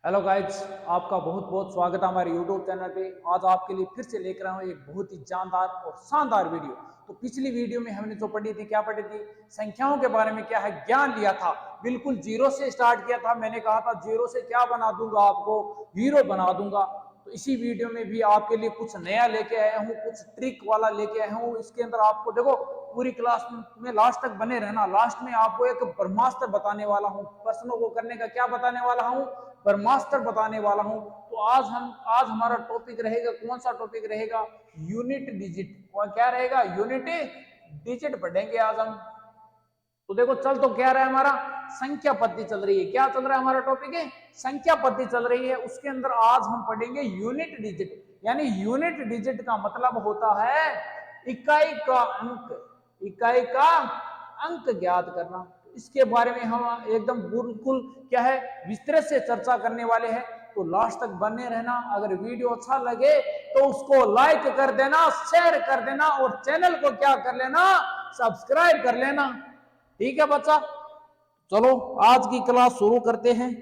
Hello guys, आपका बहुत बहुत स्वागत है हमारे यूट्यूब चैनल पे। आज आपके लिए फिर से लेकर आया हूँ एक बहुत ही जानदार और शानदार वीडियो। तो पिछली वीडियो में हमने जो पढ़ी थी, क्या पढ़ी थी? संख्याओं के बारे में क्या है ज्ञान लिया था। बिल्कुल जीरो से स्टार्ट किया था। मैंने कहा था जीरो से क्या बना दूंगा, आपको हीरो बना दूंगा। तो इसी वीडियो में भी आपके लिए कुछ नया लेके आया हूँ, कुछ ट्रिक वाला लेके आया हूँ। इसके अंदर आपको देखो, पूरी क्लास में लास्ट तक बने रहना। लास्ट में आपको एक ब्रह्मास्त्र बताने वाला हूँ, प्रश्नों को करने का क्या बताने वाला हूँ, ब्रह्मास्त्र बताने वाला हूँ। तो आज हमारा टॉपिक रहेगा, कौन सा टॉपिक रहेगा? Unit digit. और क्या रहेगा? यूनिट डिजिट पढ़ेंगे आज हम। तो देखो, चल तो क्या रहा है हमारा, संख्या पद्धति चल रही है। क्या चल रहा है हमारा टॉपिक? है संख्या पद्धति चल रही है। उसके अंदर आज हम पढ़ेंगे यूनिट डिजिट। यानी यूनिट डिजिट का मतलब होता है इकाई का अंक, इकाई का अंक ज्ञात करना। इसके बारे में हम एकदम बिल्कुल क्या है, विस्तृत से चर्चा करने वाले हैं। तो लास्ट तक बने रहना। अगर वीडियो अच्छा लगे तो उसको लाइक कर देना, शेयर कर देना और चैनल को क्या कर लेना, सब्सक्राइब कर लेना। ठीक है बच्चा, चलो आज की क्लास शुरू करते हैं।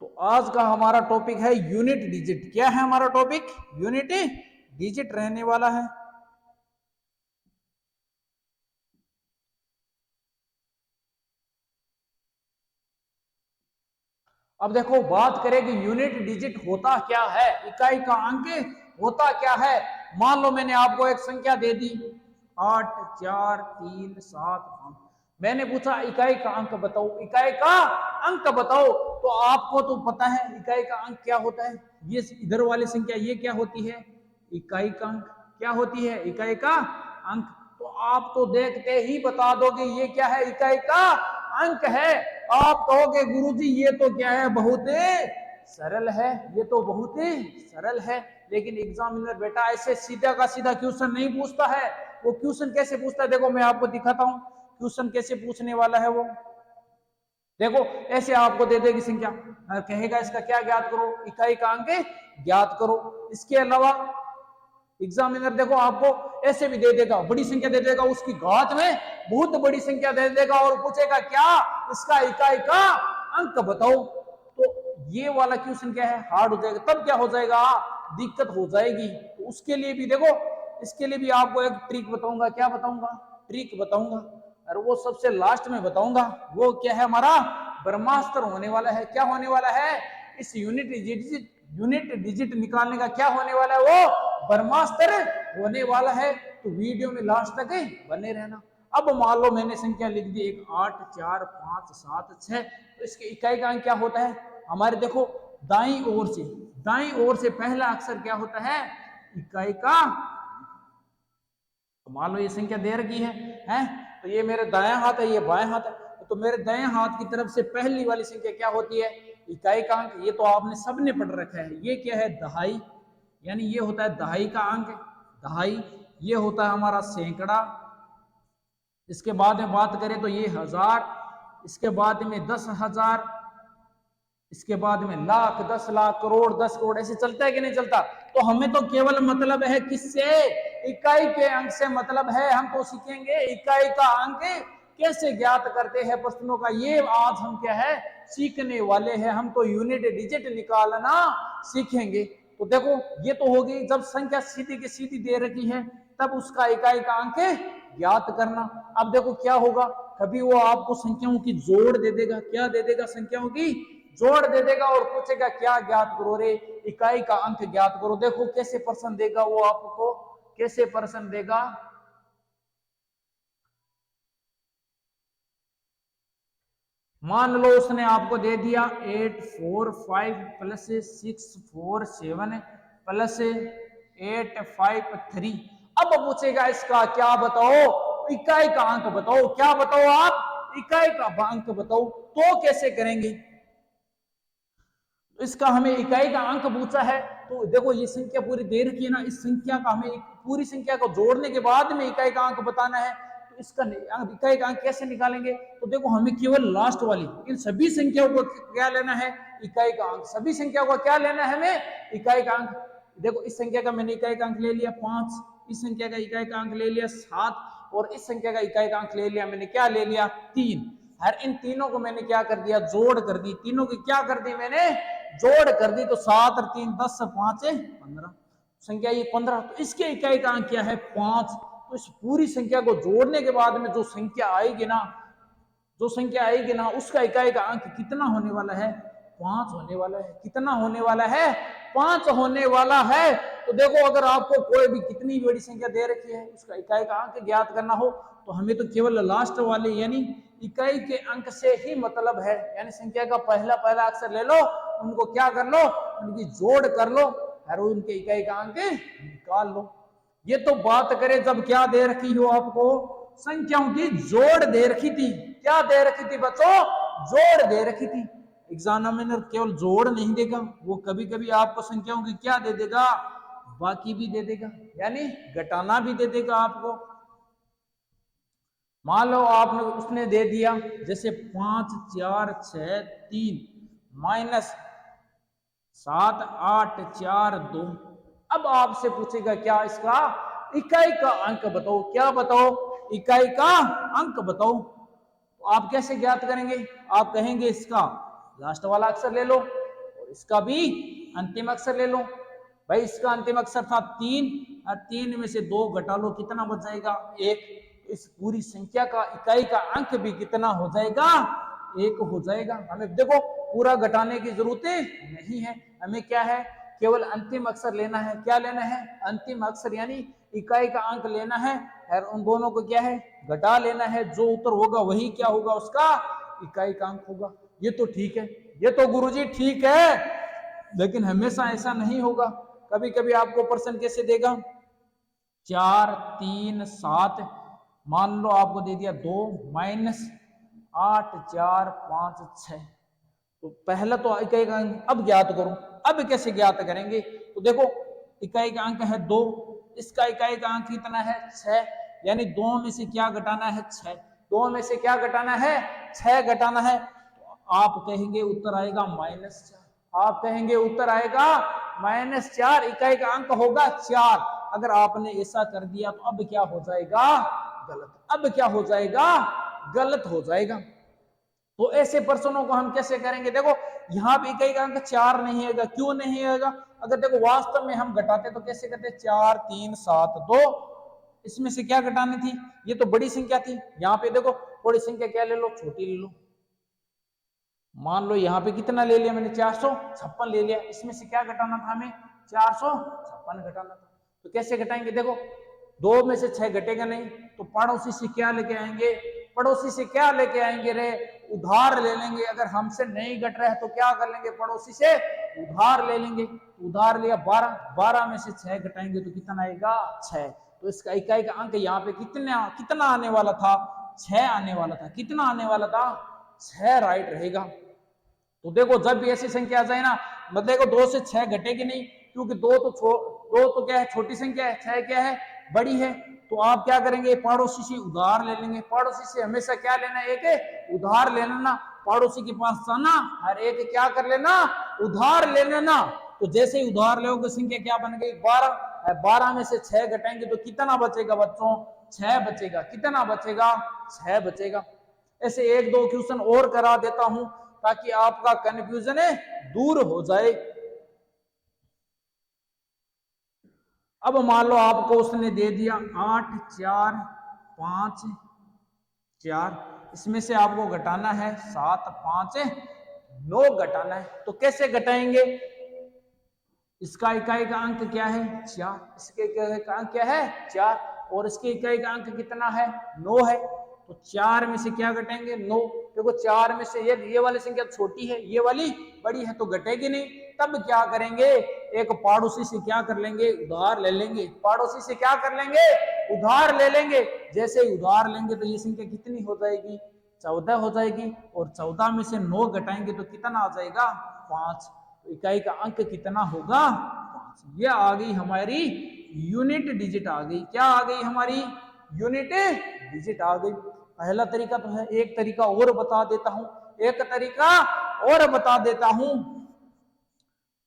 तो आज का हमारा टॉपिक है यूनिट डिजिट। क्या है हमारा टॉपिक? यूनिट डिजिट रहने वाला है। अब देखो, बात करें कि यूनिट डिजिट होता क्या है, इकाई का अंक होता क्या है। मान लो मैंने आपको एक संख्या दे दी 8 4 3 7 5। मैंने पूछा इकाई का अंक बताओ, इकाई का अंक बताओ। तो आपको तो पता है इकाई का अंक क्या होता है। ये इधर वाली संख्या ये क्या होती है? इकाई का अंक। क्या होती है? इकाई का अंक। तो आप तो देखते ही बता दोगे ये क्या है, इकाई का अंक है। आप कहोगे गुरुजी ये तो क्या है, बहुत सरल है, ये तो बहुत सरल है। लेकिन एग्जामिनर बेटा ऐसे सीधा का सीधा क्वेश्चन नहीं पूछता है। वो क्वेश्चन कैसे पूछता है, देखो मैं आपको दिखाता हूं क्वेश्चन कैसे पूछने वाला है वो। देखो, ऐसे आपको दे देगी संख्या, कहेगा इसका क्या ज्ञात करो, इकाई का अंक ज्ञात करो। इसके अलावा एग्जामिनर देखो आपको ऐसे भी दे देगा, बड़ी संख्या दे देगा, उसकी घात में बहुत बड़ी संख्या दे देगा और पूछेगा क्या, इसका इकाई का अंक बताओ। तो ये वाला क्वेश्चन क्या है, हार्ड हो जाएगा। तब क्या हो जाएगा, दिक्कत हो जाएगी। तो उसके लिए भी देखो, इसके लिए भी आपको एक ट्रिक बताऊंगा। क्या बताऊंगा? ट्रिक बताऊंगा। और वो सबसे लास्ट में बताऊंगा। वो क्या है, हमारा ब्रह्मास्त्र होने वाला है। क्या होने वाला है? इस यूनिट डिजिट निकालने का क्या होने वाला है, वो ब्रह्मास्त्र होने वाला है। तो वीडियो में लास्ट तक बने रहना। अब मान लो मैंने संख्या लिख दी 1 8 4 5 7 6। तो इसके इकाई का अंक क्या होता है हमारे? देखो, दाईं ओर से पहला अक्षर क्या होता है? इकाई का। तो मान लो ये संख्या दे रखी है? तो ये मेरे दायां हाथ है, ये बाएं हाथ है। तो मेरे दाएं हाथ की तरफ से पहली वाली संख्या क्या होती है? इकाई का अंक। ये तो आपने सबने पढ़ रखा है। ये क्या है? दहाई। यानी ये होता है दहाई का अंक, दहाई। ये होता है हमारा सैकड़ा। इसके बाद में बात करें तो ये हजार। इसके बाद में 10,000। इसके बाद में लाख, 10 लाख, करोड़, 10 करोड़, ऐसे चलता है कि नहीं चलता? तो हमें तो केवल मतलब है किससे? इकाई के अंक से मतलब है। हम तो सीखेंगे इकाई का अंक कैसे ज्ञात करते हैं प्रश्नों का, ये आज हम क्या है, सीखने वाले हैं। हम तो यूनिट डिजिट निकालना सीखेंगे। तो देखो, ये तो होगी जब संख्या सीधी की सीधी दे रखी है, तब उसका इकाई का अंक ज्ञात करना। अब देखो क्या होगा, कभी वो आपको संख्याओं की जोड़ दे देगा। क्या दे देगा? संख्याओं की जोड़ दे देगा और पूछेगा क्या ज्ञात करो रे, इकाई का अंक ज्ञात करो। देखो कैसे प्रश्न देगा वो आपको, कैसे प्रश्न देगा। मान लो उसने आपको दे दिया 845 प्लस 647 प्लस 853। अब पूछेगा इसका क्या बताओ, इकाई का अंक बताओ। क्या बताओ आप? इकाई का अंक बताओ। तो कैसे करेंगे? तो इसका हमें इकाई का अंक पूछा है। तो देखो ये संख्या पूरी दे रखी है ना, इस संख्या का हमें पूरी संख्या को जोड़ने के बाद में इकाई का अंक बताना है। तो इसका इकाई का अंक कैसे निकालेंगे? तो देखो, हमें केवल लास्ट वाली इन सभी संख्याओं को क्या लेना है? इकाई का अंक। सभी संख्याओं को क्या लेना है हमें? इकाई का अंक। देखो, इस संख्या का मैंने इकाई का अंक ले लिया 5, इस संख्या का इकाई का अंक ले लिया 7 और इस संख्या का इकाई का अंक ले लिया मैंने, क्या ले लिया? 3। हर इन तीनों को मैंने क्या कर दिया, जोड़ कर दी, तीनों की क्या कर दी मैंने, जोड़ कर दी। तो 7 और 3 10, 5 15, संख्या ये 15। तो इसके इकाई का अंक क्या है, 5। तो इस पूरी संख्या को जोड़ने के बाद में जो संख्या आएगी ना, उसका इकाई का अंक कितना होने वाला है, 5 होने वाला है। कितना होने वाला है, 5 होने वाला है। तो देखो, अगर आपको कोई भी कितनी बड़ी संख्या दे रखी है, उसका इकाई का अंक ज्ञात करना हो, तो हमें तो केवल लास्ट वाले यानी इकाई के अंक से ही मतलब है। यानी संख्या का पहला अक्षर ले लो, उनको क्या कर लो, उनकी जोड़ कर लो और उनके इकाई का अंक निकाल लो। ये तो बात करें जब क्या दे रखी हो, आपको संख्याओं की जोड़ दे रखी थी। क्या दे रखी थी बच्चों, जोड़ दे रखी थी। एग्जामिनर केवल जोड़ नहीं देगा, वो कभी कभी आपको संख्याओं की क्या दे देगा, बाकी भी दे देगा, यानी घटाना भी दे देगा आपको। मान लो आपने उसने दे दिया जैसे 5 4 6 3 माइनस 7 8 4 2। अब आपसे पूछेगा क्या, इसका इकाई का अंक बताओ। क्या बताओ, इकाई का अंक बताओ। तो आप कैसे ज्ञात करेंगे, आप कहेंगे इसका लास्ट वाला अक्षर ले लो और इसका भी अंतिम अक्षर ले लो। भाई इसका अंतिम अक्षर था 3 और 3 में से 2 घटा लो, कितना बच जाएगा, 1। इस पूरी संख्या का इकाई का अंक भी कितना हो जाएगा, 1 हो जाएगा। हमें देखो पूरा घटाने की जरूरत नहीं है, हमें क्या है, केवल अंतिम अक्षर लेना है। क्या लेना है, अंतिम अक्षर यानी इकाई का अंक लेना है और उन दोनों को क्या है, घटा लेना है। जो उत्तर होगा वही क्या होगा, उसका इकाई का अंक होगा। ये तो ठीक है, ये तो गुरुजी ठीक है, लेकिन हमेशा ऐसा नहीं होगा। कभी कभी आपको प्रश्न कैसे देगा, 4 3 7, मान लो आपको दे दिया 2 माइनस 8 4 5 6। तो पहला तो इकाई का अंक अब ज्ञात करो। अब कैसे ज्ञात करेंगे, तो देखो इकाई का अंक है 2, इसका इकाई का अंक कितना है, 6। यानी 2 में से क्या घटाना है, 6। 2 में से क्या घटाना है, 6 घटाना है। तो आप कहेंगे उत्तर आएगा -4। आप कहेंगे उत्तर आएगा -4, इकाई का अंक होगा 4। अगर आपने ऐसा कर दिया तो अब क्या हो जाएगा, गलत। अब क्या हो जाएगा, गलत हो जाएगा। तो ऐसे प्रश्नों को हम कैसे करेंगे, देखो यहां भी इकाई का अंक 4 नहीं आएगा। क्यों नहीं आएगा, अगर देखो वास्तव में हम घटाते तो कैसे करते, 4 3 7 2, इसमें से क्या घटानी थी, ये तो बड़ी संख्या थी। यहाँ पे देखो बड़ी संख्या क्या ले लो, छोटी ले लो। मान लो यहाँ पे कितना ले लिया मैंने, 456 ले लिया। इसमें से क्या घटाना था हमें, 456 घटाना था। तो कैसे घटाएंगे, देखो 2 में से 6 घटेगा नहीं, तो पड़ोसी से क्या लेके आएंगे, पड़ोसी से क्या लेके आएंगे रे, उधार ले लेंगे। अगर हमसे नहीं घट रहा है तो क्या कर लेंगे, पड़ोसी से उधार ले लेंगे। उधार लिया 12, 12 में से 6 घटाएंगे तो कितना आएगा, 6। तो इसका इकाई का अंक यहाँ पे कितना आने वाला था, 6 आने वाला था। कितना आने वाला था, 6 राइट रहेगा। तो देखो जब भी ऐसी संख्या आ जाए ना, मतलब देखो 2 से 6 घटेगी नहीं, क्योंकि 2 तो क्या है, छोटी संख्या है, 6 क्या है, बड़ी है। तो आप क्या करेंगे, पड़ोसी से उधार ले लेंगे। पड़ोसी से हमेशा क्या लेना, एक उधार ले लेना। पड़ोसी के पास जाना हर एक क्या कर लेना, उधार ले लेना। तो जैसे ही उधार लोगे संख्या क्या बन गई, 12। 12 में से 6 घटाएंगे तो कितना बचेगा बच्चों, 6 बचेगा। कितना बचेगा, 6 बचेगा। ऐसे 1-2 क्वेश्चन और करा देता हूं ताकि आपका कंफ्यूजन दूर हो जाए। अब मान लो आपको उसने दे दिया 8 4 5 4, इसमें से आपको घटाना है 7 5 9 घटाना है। तो कैसे घटाएंगे, इसका इकाई का अंक क्या है, 4। इसके इकाई का अंक क्या है, 4, और इसके इकाई का अंक कितना है, 9 है। तो 4 में से क्या घटाएंगे, 9। देखो 4 में से ये वाली संख्या छोटी है, ये वाली बड़ी है, तो घटेगी नहीं। तब क्या करेंगे, एक पड़ोसी से क्या कर लेंगे, उधार ले लेंगे। पड़ोसी से क्या कर लेंगे, उधार ले लेंगे। जैसे ही उधार लेंगे तो ये संख्या कितनी हो जाएगी, 14 हो जाएगी। और 14 में से 9 घटाएंगे तो कितना आ जाएगा, 5। तो इकाई का अंक कितना होगा, 5। ये आ गई हमारी यूनिट डिजिट आ गई। क्या आ गई, हमारी यूनिट डिजिट आ गई। पहला तरीका तो है, एक तरीका और बता देता हूं, एक तरीका और बता देता हूं।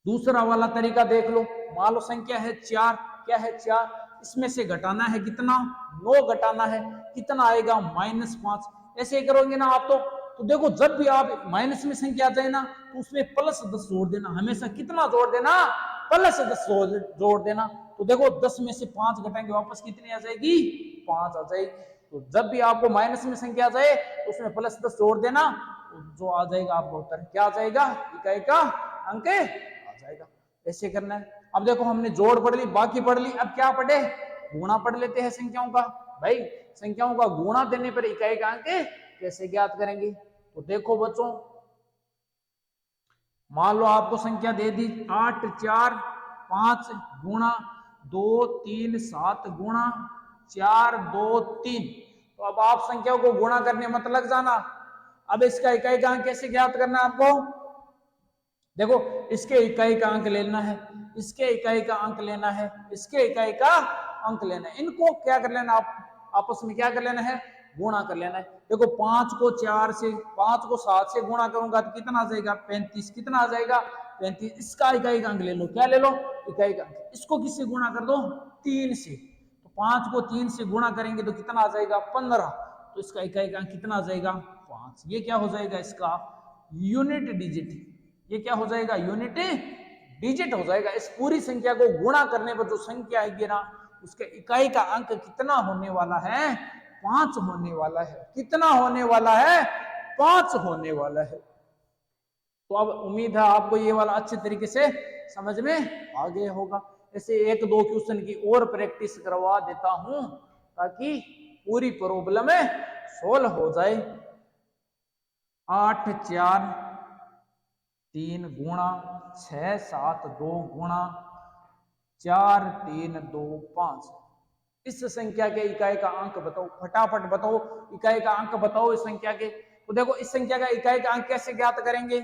दूसरा वाला तरीका देख लो। मान लो संख्या है 4, क्या है 4, इसमें से घटाना है कितना, 9 घटाना है। कितना आएगा, -5। ऐसे ही करोगे ना आप तो तो देखो जब भी आप माइनस में संख्या आ जाए ना तो उसमें +10 जोड़ देना, हमेशा कितना जोड़ देना, +10 जोड़ देना। तो देखो 10 में से 5 घटाएंगे वापस कितनी आ जाएगी, 5 आ जाएगी। तो जब भी आपको माइनस में संख्या आ जाए तो उसमें +10 जोड़ देना, जो आ जाएगा आपका उत्तर क्या आ जाएगा, इकाई का अंक आ जाएगा। ऐसे करना है। अब देखो हमने जोड़ पढ़ ली, बाकी पढ़ ली, अब क्या पढ़े, गुणा पढ़ लेते हैं संख्याओं का। भाई संख्याओं का गुणा देने पर इकाई का अंक कैसे ज्ञात करेंगे। तो देखो बच्चों, मान लो आपको संख्या दे दी 8 4 5 गुणा 2 3 7 गुणा 4 2 3। तो अब आप संख्याओं को गुणा करने मत लग जाना। अब इसका इकाई का अंक कैसे ज्ञात करना है आपको, देखो इसके इकाई का अंक लेना है, इसके इकाई का अंक लेना है, इसके इकाई का अंक लेना है। इनको क्या कर लेना, आप आपस में क्या कर लेना है, गुणा कर लेना है। देखो 5 को 4 से, 5 को 7 से गुणा करूंगा तो कितना आ जाएगा, 35। कितना आ जाएगा, 35। इसका इकाई का अंक ले लो, क्या ले लो, इकाई का अंक। इसको किससे गुणा कर दो, 3 से। तो 5 को 3 से गुणा करेंगे तो कितना आ जाएगा, 15। तो इसका इकाई का अंक कितना आ जाएगा, 5। ये क्या हो जाएगा, इसका यूनिट डिजिट। ये क्या हो जाएगा, यूनिट डिजिट हो जाएगा। इस पूरी संख्या को गुणा करने पर जो संख्या आएगी ना, उसके इकाई का अंक कितना होने वाला है, 5 होने वाला है। कितना होने वाला है, 5 होने वाला है। तो अब उम्मीद है आपको ये वाला अच्छे तरीके से समझ में आ गया होगा। ऐसे 1-2 क्वेश्चन की और प्रैक्टिस करवा देता हूं ताकि पूरी प्रॉब्लम सोल्व हो जाए। 8 4 3 गुणा 6 7 2 गुणा 4 3 2 5। इस संख्या के इकाई का अंक बताओ, फटाफट बताओ, इकाई का अंक बताओ इस संख्या के। तो देखो इस संख्या का इकाई का अंक कैसे ज्ञात करेंगे,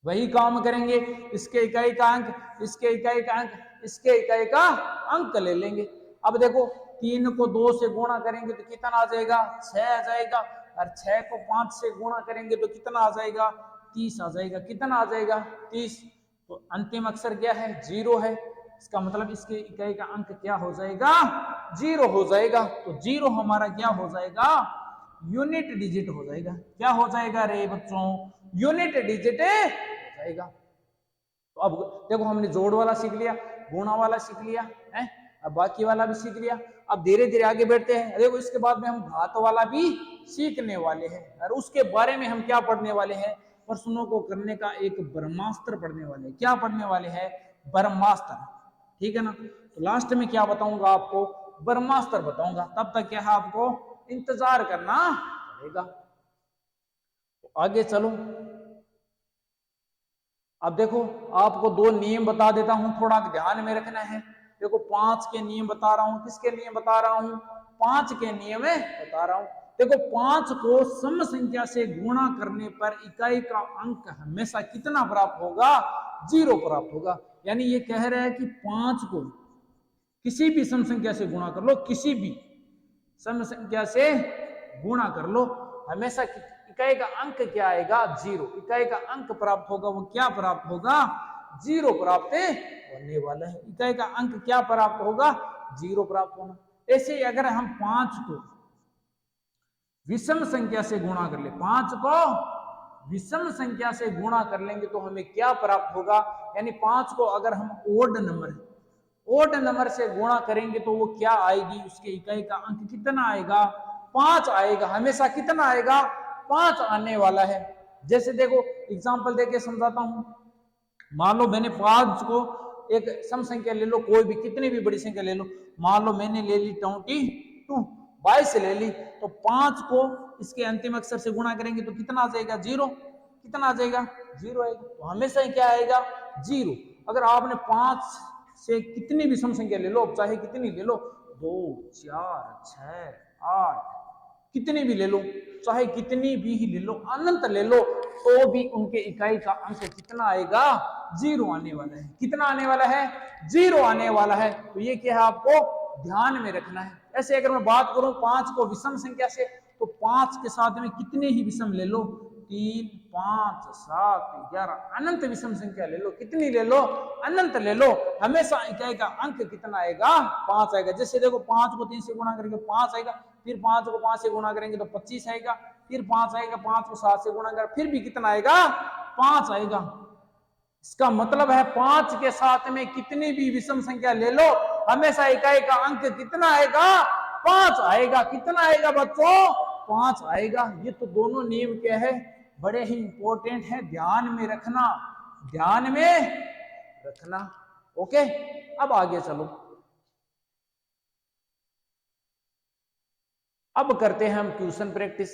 वही काम करेंगे। इसके इकाई का अंक, इसके इकाई का अंक, इसके इकाई का अंक ले लेंगे। अब देखो 3 को 2 से गुणा करेंगे तो कितना आ जाएगा, 6 आ जाएगा। और 6 को 5 से गुणा करेंगे तो कितना आ जाएगा, 30 आ जाएगा। कितना आ जाएगा, 30। तो अंतिम अक्षर क्या है, 0 है। इसका मतलब इसके इकाई का अंक क्या हो जाएगा, 0 हो जाएगा। तो 0 हमारा क्या हो जाएगा, यूनिट डिजिट हो जाएगा। क्या हो जाएगा रे बच्चों, यूनिट डिजिट हो जाएगा। तो अब देखो हमने जोड़ वाला सीख लिया, गुणा वाला सीख लिया है, अब बाकी वाला भी सीख लिया। अब धीरे धीरे आगे बढ़ते हैं। देखो इसके बाद में हम घात वाला भी सीखने वाले हैं, और उसके बारे में हम क्या पढ़ने वाले हैं, प्रश्नों को करने का एक ब्रह्मास्त्र पढ़ने वाले हैं। क्या पढ़ने वाले हैं, ब्रह्मास्त्र। ठीक है ना। तो लास्ट में क्या बताऊंगा आपको, ब्रह्मास्त्र बताऊंगा। तब तक क्या है, आपको इंतजार करना पड़ेगा। तो आगे चलो। अब देखो आपको 2 नियम बता देता हूं, थोड़ा ध्यान में रखना है। देखो 5 के नियम बता रहा हूं, किसके नियम बता रहा हूं, 5 के नियम बता रहा हूं। देखो 5 को सम संख्या से गुणा करने पर इकाई का अंक हमेशा कितना प्राप्त होगा, 0 प्राप्त होगा। यानी ये कह रहा है कि 5 को किसी भी सम संख्या से गुणा कर लो, किसी भी सम संख्या से गुणा कर लो, हमेशा इकाई का अंक क्या आएगा, 0। इकाई का अंक प्राप्त होगा, वो क्या प्राप्त होगा, 0 प्राप्त होने वाला है। इकाई का अंक क्या प्राप्त होगा, 0 प्राप्त होना। ऐसे अगर हम 5 को विषम संख्या से गुणा कर ले, 5 को विषम संख्या से गुणा कर लेंगे तो हमें क्या प्राप्त होगा, यानी 5 को अगर हम ओड नंबर से गुणा करेंगे तो वो क्या आएगी, उसके इकाई का अंक कितना आएगा, 5 आएगा। हमेशा कितना आएगा, 5 आने वाला है। जैसे देखो एग्जांपल देके समझाता हूं। मान लो मैंने 5 को एक सम संख्या ले लो, कोई भी कितनी भी बड़ी संख्या ले लो। मान लो मैंने ले ली 22 ले ली, तो 5 को इसके अंतिम अक्षर से गुणा करेंगे तो कितना आ जाएगा, 0। कितना आ जाएगा, 0 आएगा। तो हमेशा ही क्या आएगा, 0। अगर आपने 5 से कितनी भी सम संख्या ले लो, चाहे कितनी ले लो, 2 4 6 8 कितनी भी ले लो, चाहे कितनी भी ही ले लो, अनंत ले लो, तो भी उनके इकाई का अंक कितना आएगा, 0 आने वाला है। कितना आने वाला है, 0 आने वाला है। तो ये क्या है, आपको ध्यान में रखना है। ऐसे अगर मैं बात करूं 5 को विषम संख्या से, तो 5 के साथ में कितने ही विषम ले लो, 3 5 7 11 अनंत विषम संख्या ले लो, कितनी ले लो, अनंत ले लो, हमेशा इकाई का अंक कितना आएगा, 5 आएगा। जैसे देखो 5 को 3 से गुणा करेंगे 5 आएगा, फिर 5 को 5 से गुणा करेंगे तो 25 आएगा, फिर 5 आएगा, 5 को 7 से गुणा कर फिर भी कितना आएगा, 5 आएगा। इसका मतलब है 5 के साथ में कितनी भी विषम संख्या ले लो, हमेशा इकाई का अंक कितना आएगा, 5 आएगा। कितना आएगा बच्चों, 5 आएगा। ये तो दोनों नियम क्या है, बड़े ही इंपॉर्टेंट है, ध्यान में रखना, ध्यान में रखना। ओके, अब आगे चलो, अब करते हैं हम क्वेश्चन प्रैक्टिस।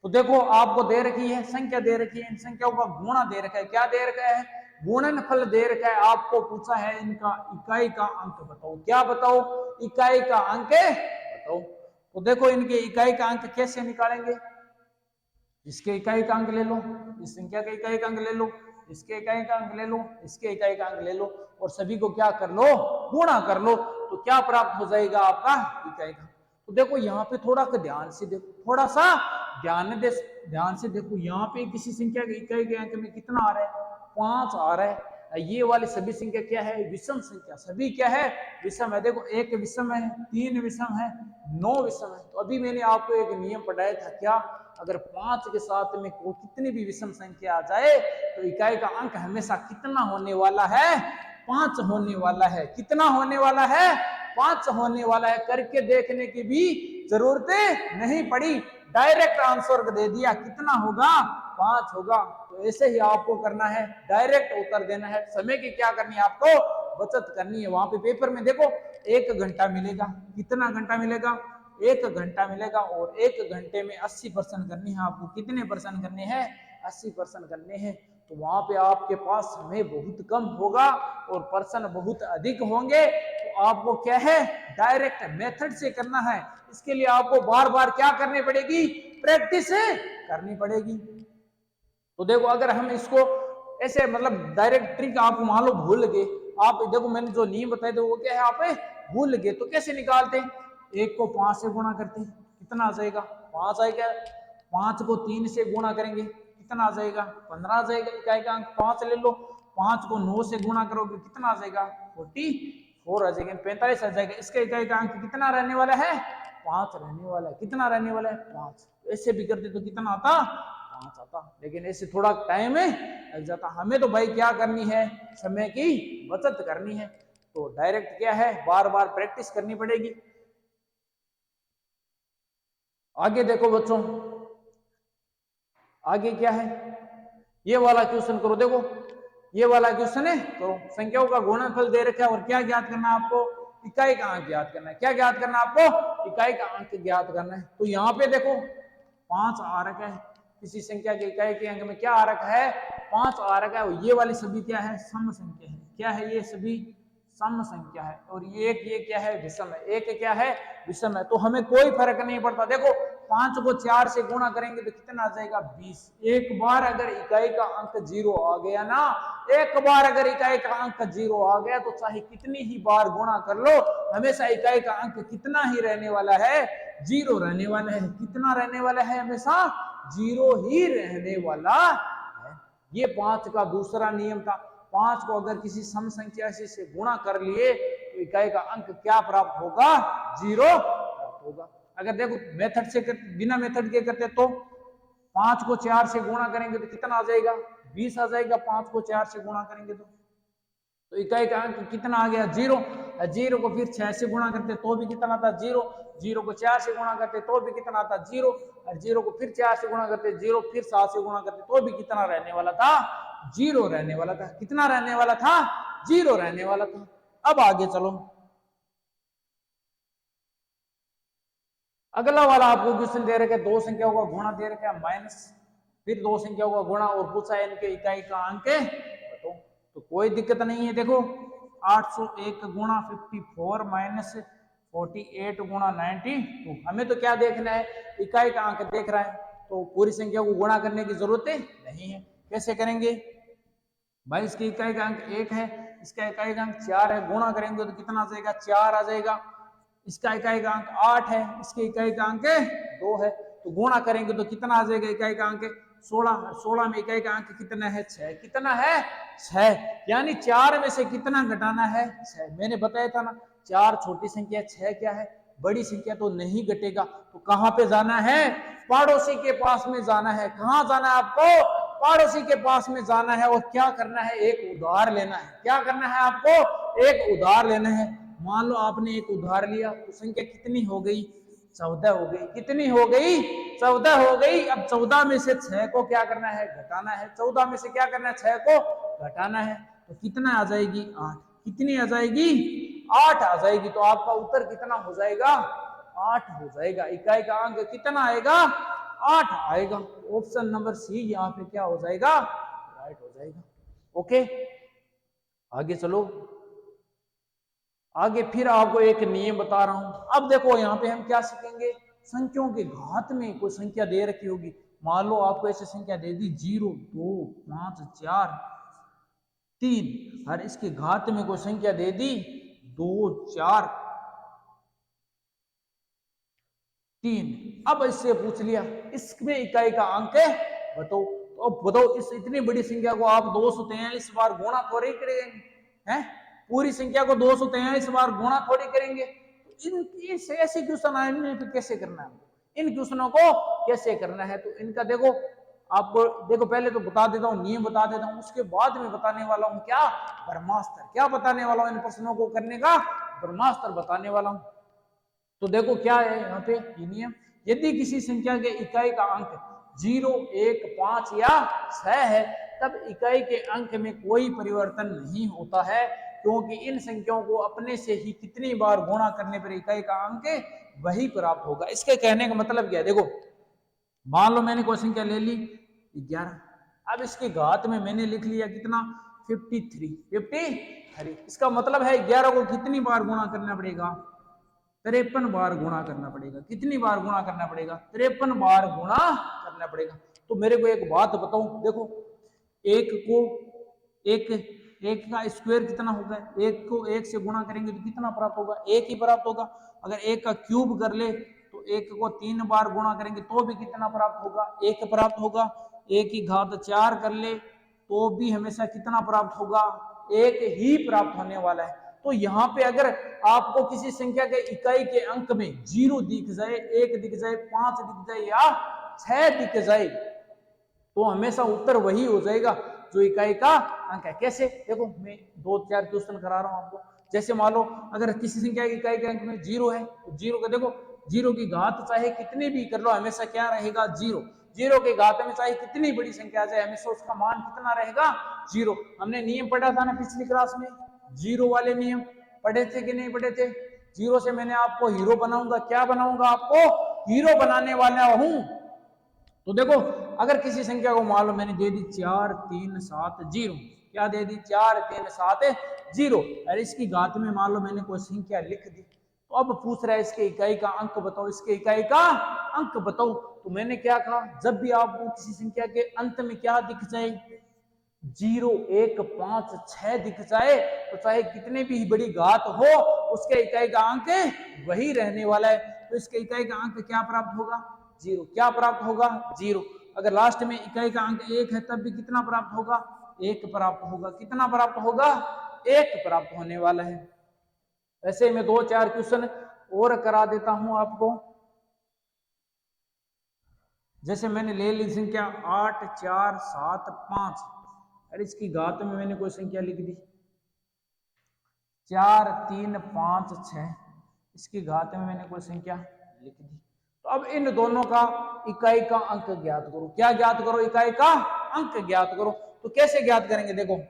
तो देखो आपको दे रखी है संख्या, दे रखी है, इन संख्याओं का गुणा दे रखा है, क्या दे रखा है, गुणनफल दे रखा है। आपको पूछा है इनका इकाई का अंक बताओ, क्या बताओ, इकाई का अंक बताओ। तो देखो इनके इकाई का अंक कैसे निकालेंगे, इसके इकाई का अंक ले लो, इस संख्या के इकाई का अंक ले लो, इसके इकाई का अंक ले लो, इसके इकाई का अंक ले लो, और सभी को क्या कर लो, गुणा कर लो। तो क्या प्राप्त हो जाएगा आपका इकाई का। तो देखो यहाँ पे थोड़ा ध्यान से देखो, थोड़ा सा ध्यान से देखो, यहाँ पे किसी संख्या के इकाई के अंक में कितना आ रहा है, 5 आ रहा है। ये वाली सभी संख्या क्या है, विषम संख्या, सभी क्या है, विषम है। देखो 1 विषम है, 3 विषम है, 9 विषम है। तो अभी मैंने आपको एक नियम पढ़ाया था, क्या, अगर 5 के साथ में कोई कितनी भी विषम संख्या आ जाए तो इकाई का अंक हमेशा कितना होने वाला है, 5 होने वाला है। कितना होने वाला है, 5 होने वाला है। करके देखने की भी जरूरत नहीं पड़ी, डायरेक्ट आंसर दे दिया, कितना होगा, 5 होगा। तो ऐसे ही आपको करना है, डायरेक्ट उत्तर देना है। समय की क्या करनी है, आपको बचत करनी है। वहां पे पेपर में देखो 1 घंटा मिलेगा, कितना घंटा मिलेगा, 1 घंटा मिलेगा, और 1 घंटे में 80% करनी है आपको। कितने परसेंट करने हैं, 80% करने हैं। तो वहां पे आपके पास समय बहुत कम होगा और पर्सन बहुत अधिक होंगे। तो आपको क्या है, डायरेक्ट मेथड से करना है। इसके लिए आपको बार बार क्या करनी पड़ेगी, प्रैक्टिस करनी पड़ेगी। तो देखो अगर हम इसको ऐसे मतलब डायरेक्ट ट्रिक आप मान लो भूल गए, आप देखो मैंने जो नियम बताए थे वो क्या है, आप भूल गए, तो कैसे निकालते, 1 को 5 से गुणा करते, कितना आ जाएगा, 5 आएगा। 5 को 3 से गुणा करेंगे, कितना आ जाएगा, 15 आ जाएगा। इकाई का अंक 5 ले लो, 5 को 9 से गुणा करोगे, कितना आ जाएगा, 44 आ जाएगा, 45 आ जाएगा। इसका इकाई का अंक कितना रहने वाला है, 5 रहने वाला है। कितना रहने वाला है, 5। ऐसे भी करते तो कितना आता, 5 आता। लेकिन ऐसे थोड़ा टाइम लग जाता। हमें तो भाई क्या करनी है, समय की बचत करनी है। तो डायरेक्ट क्या है, बार बार प्रैक्टिस करनी पड़ेगी। आगे देखो बच्चों, आगे क्या है, ये वाला क्वेश्चन करो। देखो ये वाला क्वेश्चन है, करो। संख्याओं का गुणनफल दे रखा है और क्या ज्ञात करना है आपको, इकाई का अंक ज्ञात करना है। क्या ज्ञात करना है आपको, इकाई का अंक ज्ञात करना है। तो यहाँ पे देखो 5 आ रखा है, किसी संख्या के इकाई के अंक में क्या आ रखा है, 5 आ रखा है। ये वाली सभी क्या है, सम संख्या है। क्या है, ये सभी सम संख्या है। और ये क्या है, विषम है। एक क्या है, विषम है। तो हमें कोई फर्क नहीं पड़ता। देखो 5 को 4 से गुणा करेंगे तो कितना आ जाएगा, 20। एक बार अगर इकाई का अंक 0 आ गया ना, एक बार अगर इकाई का अंक 0 आ गया तो चाहे कितनी ही बार गुणा कर लो, हमेशा इकाई का अंक कितना ही रहने वाला है, 0 रहने वाला है। कितना रहने वाला है, हमेशा 0 ही रहने वाला है। ये 5 का दूसरा नियम था। 5 को अगर किसी सम संख्या से गुणा कर लिए तो इकाई का अंक क्या प्राप्त होगा, 0 प्राप्त होगा। अगर देखो मेथड से बिना मेथड के करते तो 5 को 4 से गुणा करेंगे तो कितना आ जाएगा, 20 आ जाएगा। 5 को 4 से गुणा करेंगे तो इकाई का अंक कितना आ गया, 0। 0 को फिर 6 से गुणा करते तो भी कितना आता, 0। 0 को 4 से गुणा करते तो भी कितना आता, 0। और 0 को फिर 4 से गुणा करते 0, फिर 7 से गुणा करते तो भी कितना रहने वाला था, 0 रहने वाला था। कितना रहने वाला था, 0 रहने वाला था। अब आगे चलो, अगला वाला आपको क्वेश्चन दे रखे, दो संख्याओं का गुणा दे रखा है माइनस, फिर दो संख्याओं का गुणा और पूछा है इनके इकाई का अंक बताओ। तो कोई दिक्कत नहीं है। देखो 801 गुणा 54 माइनस 48 गुणा 92। हमें तो क्या देखना है, इकाई का अंक देख रहा है। तो पूरी संख्या को गुणा करने की जरूरत नहीं है। कैसे करेंगे भाई, इसकी इकाई का अंक 1 है, इसका इकाई का अंक 4 है। गुणा करेंगे तो कितना आ जाएगा, 4 आ जाएगा। इसका इकाई का अंक 8 है, इसके इकाई का अंक 2 है। तो गुणा करेंगे तो कितना आ जाएगा, इकाई का अंक 16। 16 में इकाई का अंक कितना है, 6। कितना है, 6। यानी 4 में से कितना घटाना है, 6। मैंने बताया था ना, 4 छोटी संख्या, 6 क्या है, बड़ी संख्या। तो नहीं घटेगा। तो कहां पे जाना है, पड़ोसी के पास में जाना है। कहां जाना है आपको? पड़ोसी के पास में जाना है। और क्या करना है? एक उधार लेना है। क्या करना है आपको? एक उधार लेना है। मान लो आपने एक उधार लिया, तो संख्या कितनी हो गई? 14 हो गई। कितनी हो गई? 14 हो गई। अब 14 में से 6 को क्या करना है? घटाना है। 14 में से क्या करना है? 6 को घटाना है। तो कितना आ जाएगी? 8। कितनी आ जाएगी? 8 आ जाएगी। तो आपका उत्तर कितना हो जाएगा? 8 हो जाएगा। इकाई का अंक कितना आएगा? 8 आएगा। ऑप्शन नंबर सी यहाँ पे क्या हो जाएगा? राइट हो जाएगा। ओके, आगे चलो। आगे फिर आपको एक नियम बता रहा हूं। अब देखो यहाँ पे हम क्या सीखेंगे? संख्याओं के घात में कोई संख्या दे रखी होगी। मान लो आपको ऐसी संख्या दे दी 0, 2, 5, 4, 3 और इसके घात में कोई संख्या दे दी 2, 4, 3। अब इससे पूछ लिया इसमें इकाई का अंक है बताओ। तो अब बताओ, इस इतनी बड़ी संख्या को आप 243 बार गुणा थोड़ी करेंगे हैं? पूरी संख्या को 243 बार गुणा थोड़ी करेंगे। तो इन ऐसे क्वेश्चन आने पे कैसे करना है? इन क्वेश्चनों को कैसे करना है? तो इनका देखो, आपको देखो पहले तो बता देता हूँ, नियम बता देता हूँ, उसके बाद में बताने वाला हूँ क्या? ब्रह्मास्त्र। क्या बताने वाला हूँ? इन प्रश्नों को करने का ब्रह्मास्त्र बताने वाला हूँ। तो देखो क्या है यहाँ पे ये नियम। यदि किसी संख्या के इकाई का अंक 0, 1, 5 या 6 है, तब इकाई के अंक में कोई परिवर्तन नहीं होता है, क्योंकि इन संख्याओं को अपने से ही कितनी बार गुणा करने पर इकाई का अंक वही प्राप्त होगा। इसके कहने का मतलब क्या है? देखो, मान लो मैंने कोई संख्या ले ली 11। अब इसके घात में मैंने लिख लिया कितना? 53। इसका मतलब है 11 को कितनी बार गुणा करना पड़ेगा? 53 बार गुणा करना पड़ेगा। कितनी बार गुणा करना पड़ेगा? 53 बार गुणा करना पड़ेगा। तो मेरे को एक बात बताऊं, देखो, एक को एक का स्क्वायर कितना होगा? एक को एक से गुणा करेंगे तो कितना प्राप्त होगा? एक ही प्राप्त होगा। अगर एक का क्यूब कर ले तो एक को 3 बार गुणा करेंगे तो भी कितना प्राप्त होगा? एक प्राप्त होगा। एक की घात 4 कर ले तो भी हमेशा कितना प्राप्त होगा? एक ही प्राप्त होने वाला है। तो यहाँ पे अगर आपको किसी संख्या के इकाई के अंक में 0 दिख जाए, 1 दिख जाए, 5 दिख जाए या 6 दिख जाए, तो हमेशा उत्तर वही हो जाएगा जो इकाई का अंक है। कैसे? देखो, मैं 2-4 क्वेश्चन करा रहा हूं आपको। जैसे मान लो अगर किसी संख्या की इकाई के अंक में 0 है, तो 0 का देखो, 0 की घात चाहे कितनी भी कर लो, हमेशा क्या रहेगा? 0। 0 के घात में चाहे कितनी बड़ी संख्या आ जाए, हमेशा उसका मान कितना रहेगा? 0। हमने नियम पढ़ा था ना पिछली क्लास में, 0 वाले नियम पढ़े थे कि नहीं पढ़े थे? 0 से मैंने आपको हीरो बनाऊंगा। क्या बनाऊंगा? आपको हीरो बनाने वाला हूं। तो देखो, अगर किसी संख्या को मान लो मैंने दे दी 4, 3, 7, 0। क्या दे दी? 4, 3, 7, 0। और इसकी घात में मान लो मैंने कोई संख्या लिख दी। तो अब पूछ रहा है इसके इकाई का अंक बताओ, इसके इकाई का अंक बताओ। तो मैंने क्या कहा? जब भी आपको किसी संख्या के अंत में क्या दिख जाए? 0, 1, 5, 6 दिख जाए, तो चाहे कितने भी बड़ी घात हो, उसके इकाई का अंक वही रहने वाला है। तो इसके इकाई का अंक क्या प्राप्त होगा? 0। क्या प्राप्त होगा? 0। अगर लास्ट में इकाई का अंक 1 है, तब भी कितना प्राप्त होगा? 1 प्राप्त होगा। कितना प्राप्त होगा? 1 प्राप्त होने वाला है। ऐसे में 2-4 क्वेश्चन और करा देता हूं आपको। जैसे मैंने ले ली संख्या 8, 4, 7, 5 और इसकी घात में मैंने कोई संख्या लिख दी 4, 3, 5, 6। इसकी घात में मैंने कोई संख्या लिख दी। तो अब इन दोनों का इकाई का अंक ज्ञात करो। क्या ज्ञात करो? इकाई का अंक ज्ञात करो। तो कैसे ज्ञात करेंगे? देखो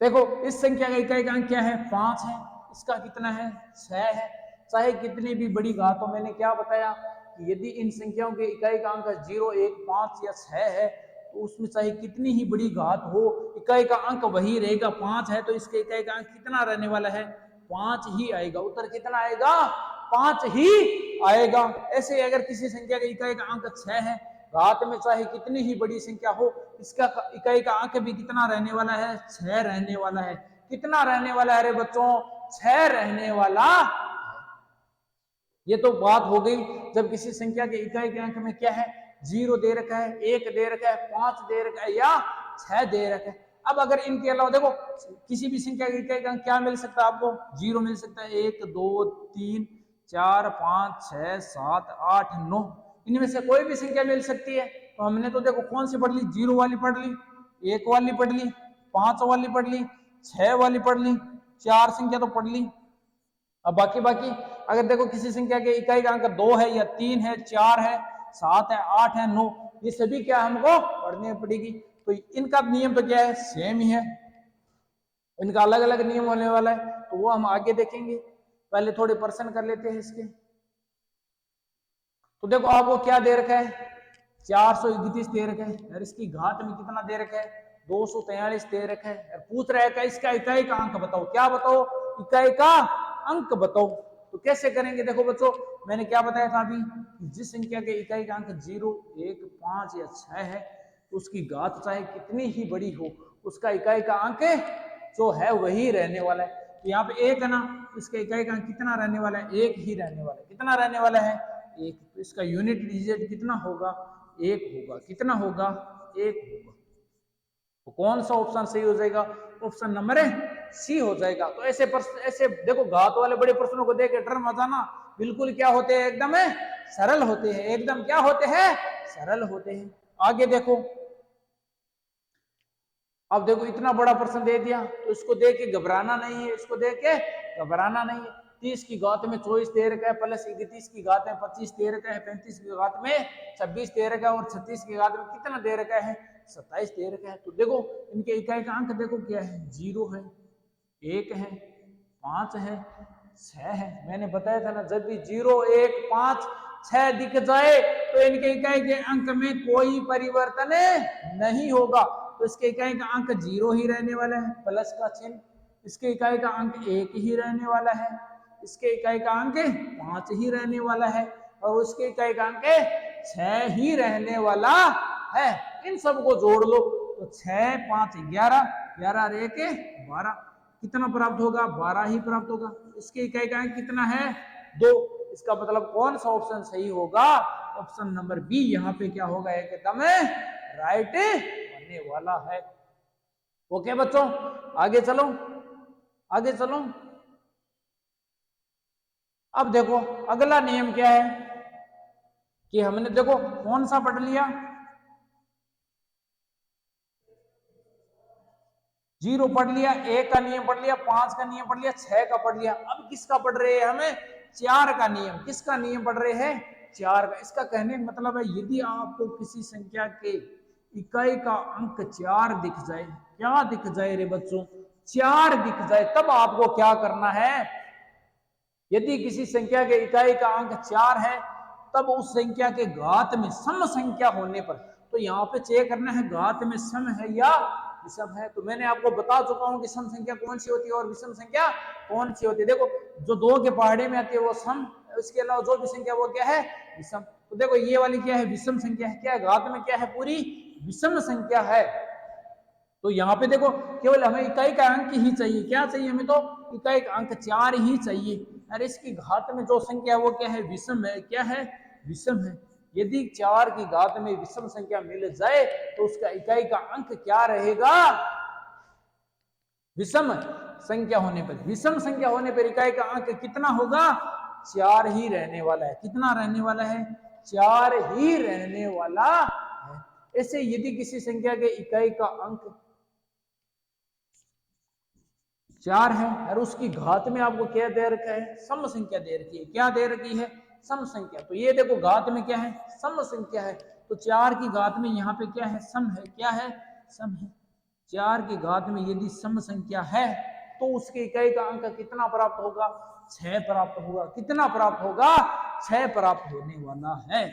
देखो, इस संख्या का इकाई का अंक क्या है? 5 है। इसका कितना है? 6 है। चाहे कितनी भी बड़ी घात हो, मैंने क्या बताया कि यदि इन संख्याओं के इकाई का अंक 0, 1, 5 या 6 है, तो उसमें चाहे कितनी ही बड़ी घात हो, इकाई का अंक वही रहेगा। 5 है तो इसके इकाई का अंक कितना रहने वाला है? 5 ही आएगा। उत्तर कितना आएगा? 5 ही आएगा। ऐसे अगर किसी संख्या के इकाई का अंक 6 है, घात में चाहे कितनी ही बड़ी संख्या हो, इसका इकाई का अंक भी कितना रहने वाला है? 6 रहने वाला है। कितना रहने वाला है रे बच्चों? 6 रहने वाला। ये तो बात हो गई जब किसी संख्या के इकाई के अंक में क्या है? 0 दे रखा है, 1 दे रखा है, 5 दे रखा है या 6 दे रखा है। अब अगर इनके अलावा देखो किसी भी संख्या के इकाई का अंक क्या मिल सकता है आपको? 0 मिल सकता है। 1, 2, 3, 4, 5, 6, 7, 8, 9। इनमें से कोई भी संख्या मिल सकती है। तो हमने तो देखो कौन सी पढ़ ली, 0 वाली पढ़ ली, 1 वाली पढ़ ली, 5 वाली पढ़ ली, 6 वाली पढ़ ली, 4 संख्या तो पढ़ ली। अब बाकी अगर देखो किसी संख्या के इकाई का अंक 2 है या 3 है, 4 है, 7 है, 8 है, 9, ये सभी क्या हमको पढ़ने पड़ेगी। तो इनका नियम तो क्या है, सेम ही है, इनका अलग अलग नियम होने वाला है, तो वो हम आगे देखेंगे। पहले थोड़े प्रश्न कर लेते हैं इसके। तो देखो आपको क्या दे रखा है, 431 दे रखा है, और इसकी घात में कितना दे रखा है, 243 दे रखा है। और पूछ रहा है इसका इकाई का अंक बताओ। क्या बताओ, इकाई का अंक बताओ। तो कैसे करेंगे, देखो बच्चों मैंने क्या बताया था अभी, जिस संख्या के इकाई का अंक 0, 1, 5 या 6 है, तो उसकी घात चाहे कितनी ही बड़ी हो, उसका इकाई का अंक जो है वही रहने वाला है। तो यहाँ पे 1 है ना, इसका इकाई का अंक कितना रहने वाला है, 1 ही रहने वाला है। कितना रहने वाला है, 1। तो इसका यूनिट डिजिट कितना होगा, 1 होगा। कितना होगा, 1 होगा। तो कौन सा ऑप्शन सही हो जाएगा, ऑप्शन नंबर सी हो जाएगा। तो ऐसे देखो घात वाले बड़े प्रश्नों को देख के डर मत जाना, बिल्कुल क्या होते हैं, एकदम सरल होते हैं, एकदम क्या होते हैं, सरल होते हैं। आगे देखो, अब देखो इतना बड़ा प्रश्न दे दिया, तो इसको देख के घबराना नहीं है, इसको देख के घबराना नहीं है। 30 की घात में 24 दे रखा है, प्लस 31 की घात में 25 दे रखा है, 35 की घात में 26 दे रखा है, और 36 की घात में कितना दे रखा है, 27 दे रखा है। तो देखो इनके इकाई का अंक देखो क्या है, 0 है, 1 है, 5 है, 6 है। मैंने बताया था ना, जब भी 0, 1, 5, 6 दिख जाए तो इनके इकाई के अंक में कोई परिवर्तन नहीं होगा। तो इसके इकाई का अंक 0 ही रहने वाला है, प्लस का चिन्ह। इसके इकाई का अंक 1 ही रहने वाला है, इसके इकाई का अंक 5 ही रहने वाला है, और उसके इकाई का अंक 6 ही रहने वाला है। इन सबको जोड़ लो तो 6, 5, 11, 11 और 1, 12, कितना प्राप्त होगा, 12 ही प्राप्त होगा। इसके इकाई का अंक कितना है, 2। इसका मतलब कौन सा ऑप्शन सही होगा, ऑप्शन नंबर बी यहाँ पे क्या होगा, एकदम राइट बनने वाला है। ओके बच्चों, आगे चलो, आगे चलो। अब देखो अगला नियम क्या है, कि हमने देखो कौन सा पढ़ लिया, 0 पढ़ लिया, 1 का नियम पढ़ लिया, 5 का नियम पढ़ लिया, 6 का पढ़ लिया। अब किसका पढ़ रहे हैं हमें, 4 का नियम। किसका नियम पढ़ रहे हैं, 4 का। इसका कहने का मतलब है, यदि आपको किसी संख्या के इकाई का अंक 4 दिख जाए, क्या दिख जाए रे बच्चों, 4 दिख जाए, तब आपको क्या करना है। यदि किसी संख्या के इकाई का अंक 4 है, तब उस संख्या के घात में सम संख्या होने पर, तो यहाँ पे चेक करना है घात में सम है या विषम है। तो मैंने आपको बता चुका हूं कि सम संख्या कौन सी होती है और विषम संख्या कौन सी होती है। देखो जो 2 के पहाड़े में आती है वो सम, उसके अलावा जो भी संख्या वो क्या है, विषम। तो देखो ये वाली क्या है, विषम संख्या है। क्या है, घात में क्या है, पूरी विषम संख्या है। तो यहाँ पे देखो केवल हमें इकाई का अंक ही चाहिए। क्या चाहिए हमें, तो इकाई का अंक 4 ही चाहिए। अरे इसकी घात में जो संख्या है वो क्या है, विषम है। क्या है, विषम है। यदि 4 की घात में विषम संख्या मिल जाए तो उसका इकाई का अंक क्या रहेगा, विषम संख्या होने पर। विषम संख्या होने पर इकाई का अंक कितना होगा, 4 ही रहने वाला है। कितना रहने वाला है, 4 ही रहने वाला है। ऐसे यदि किसी संख्या के इकाई का अंक 4 है और उसकी घात में आपको क्या दे रखा है, सम संख्या दे रखी है। क्या दे रखी है, सम संख्या। तो ये देखो घात में क्या है, सम संख्या है। तो 4 की घात में यहाँ पे क्या है, सम है। क्या है, सम है। 4 की घात में यदि सम संख्या है तो उसके इकाई का अंक कितना प्राप्त होगा, 6 प्राप्त होगा। कितना प्राप्त होगा, 6 प्राप्त होने वाला है।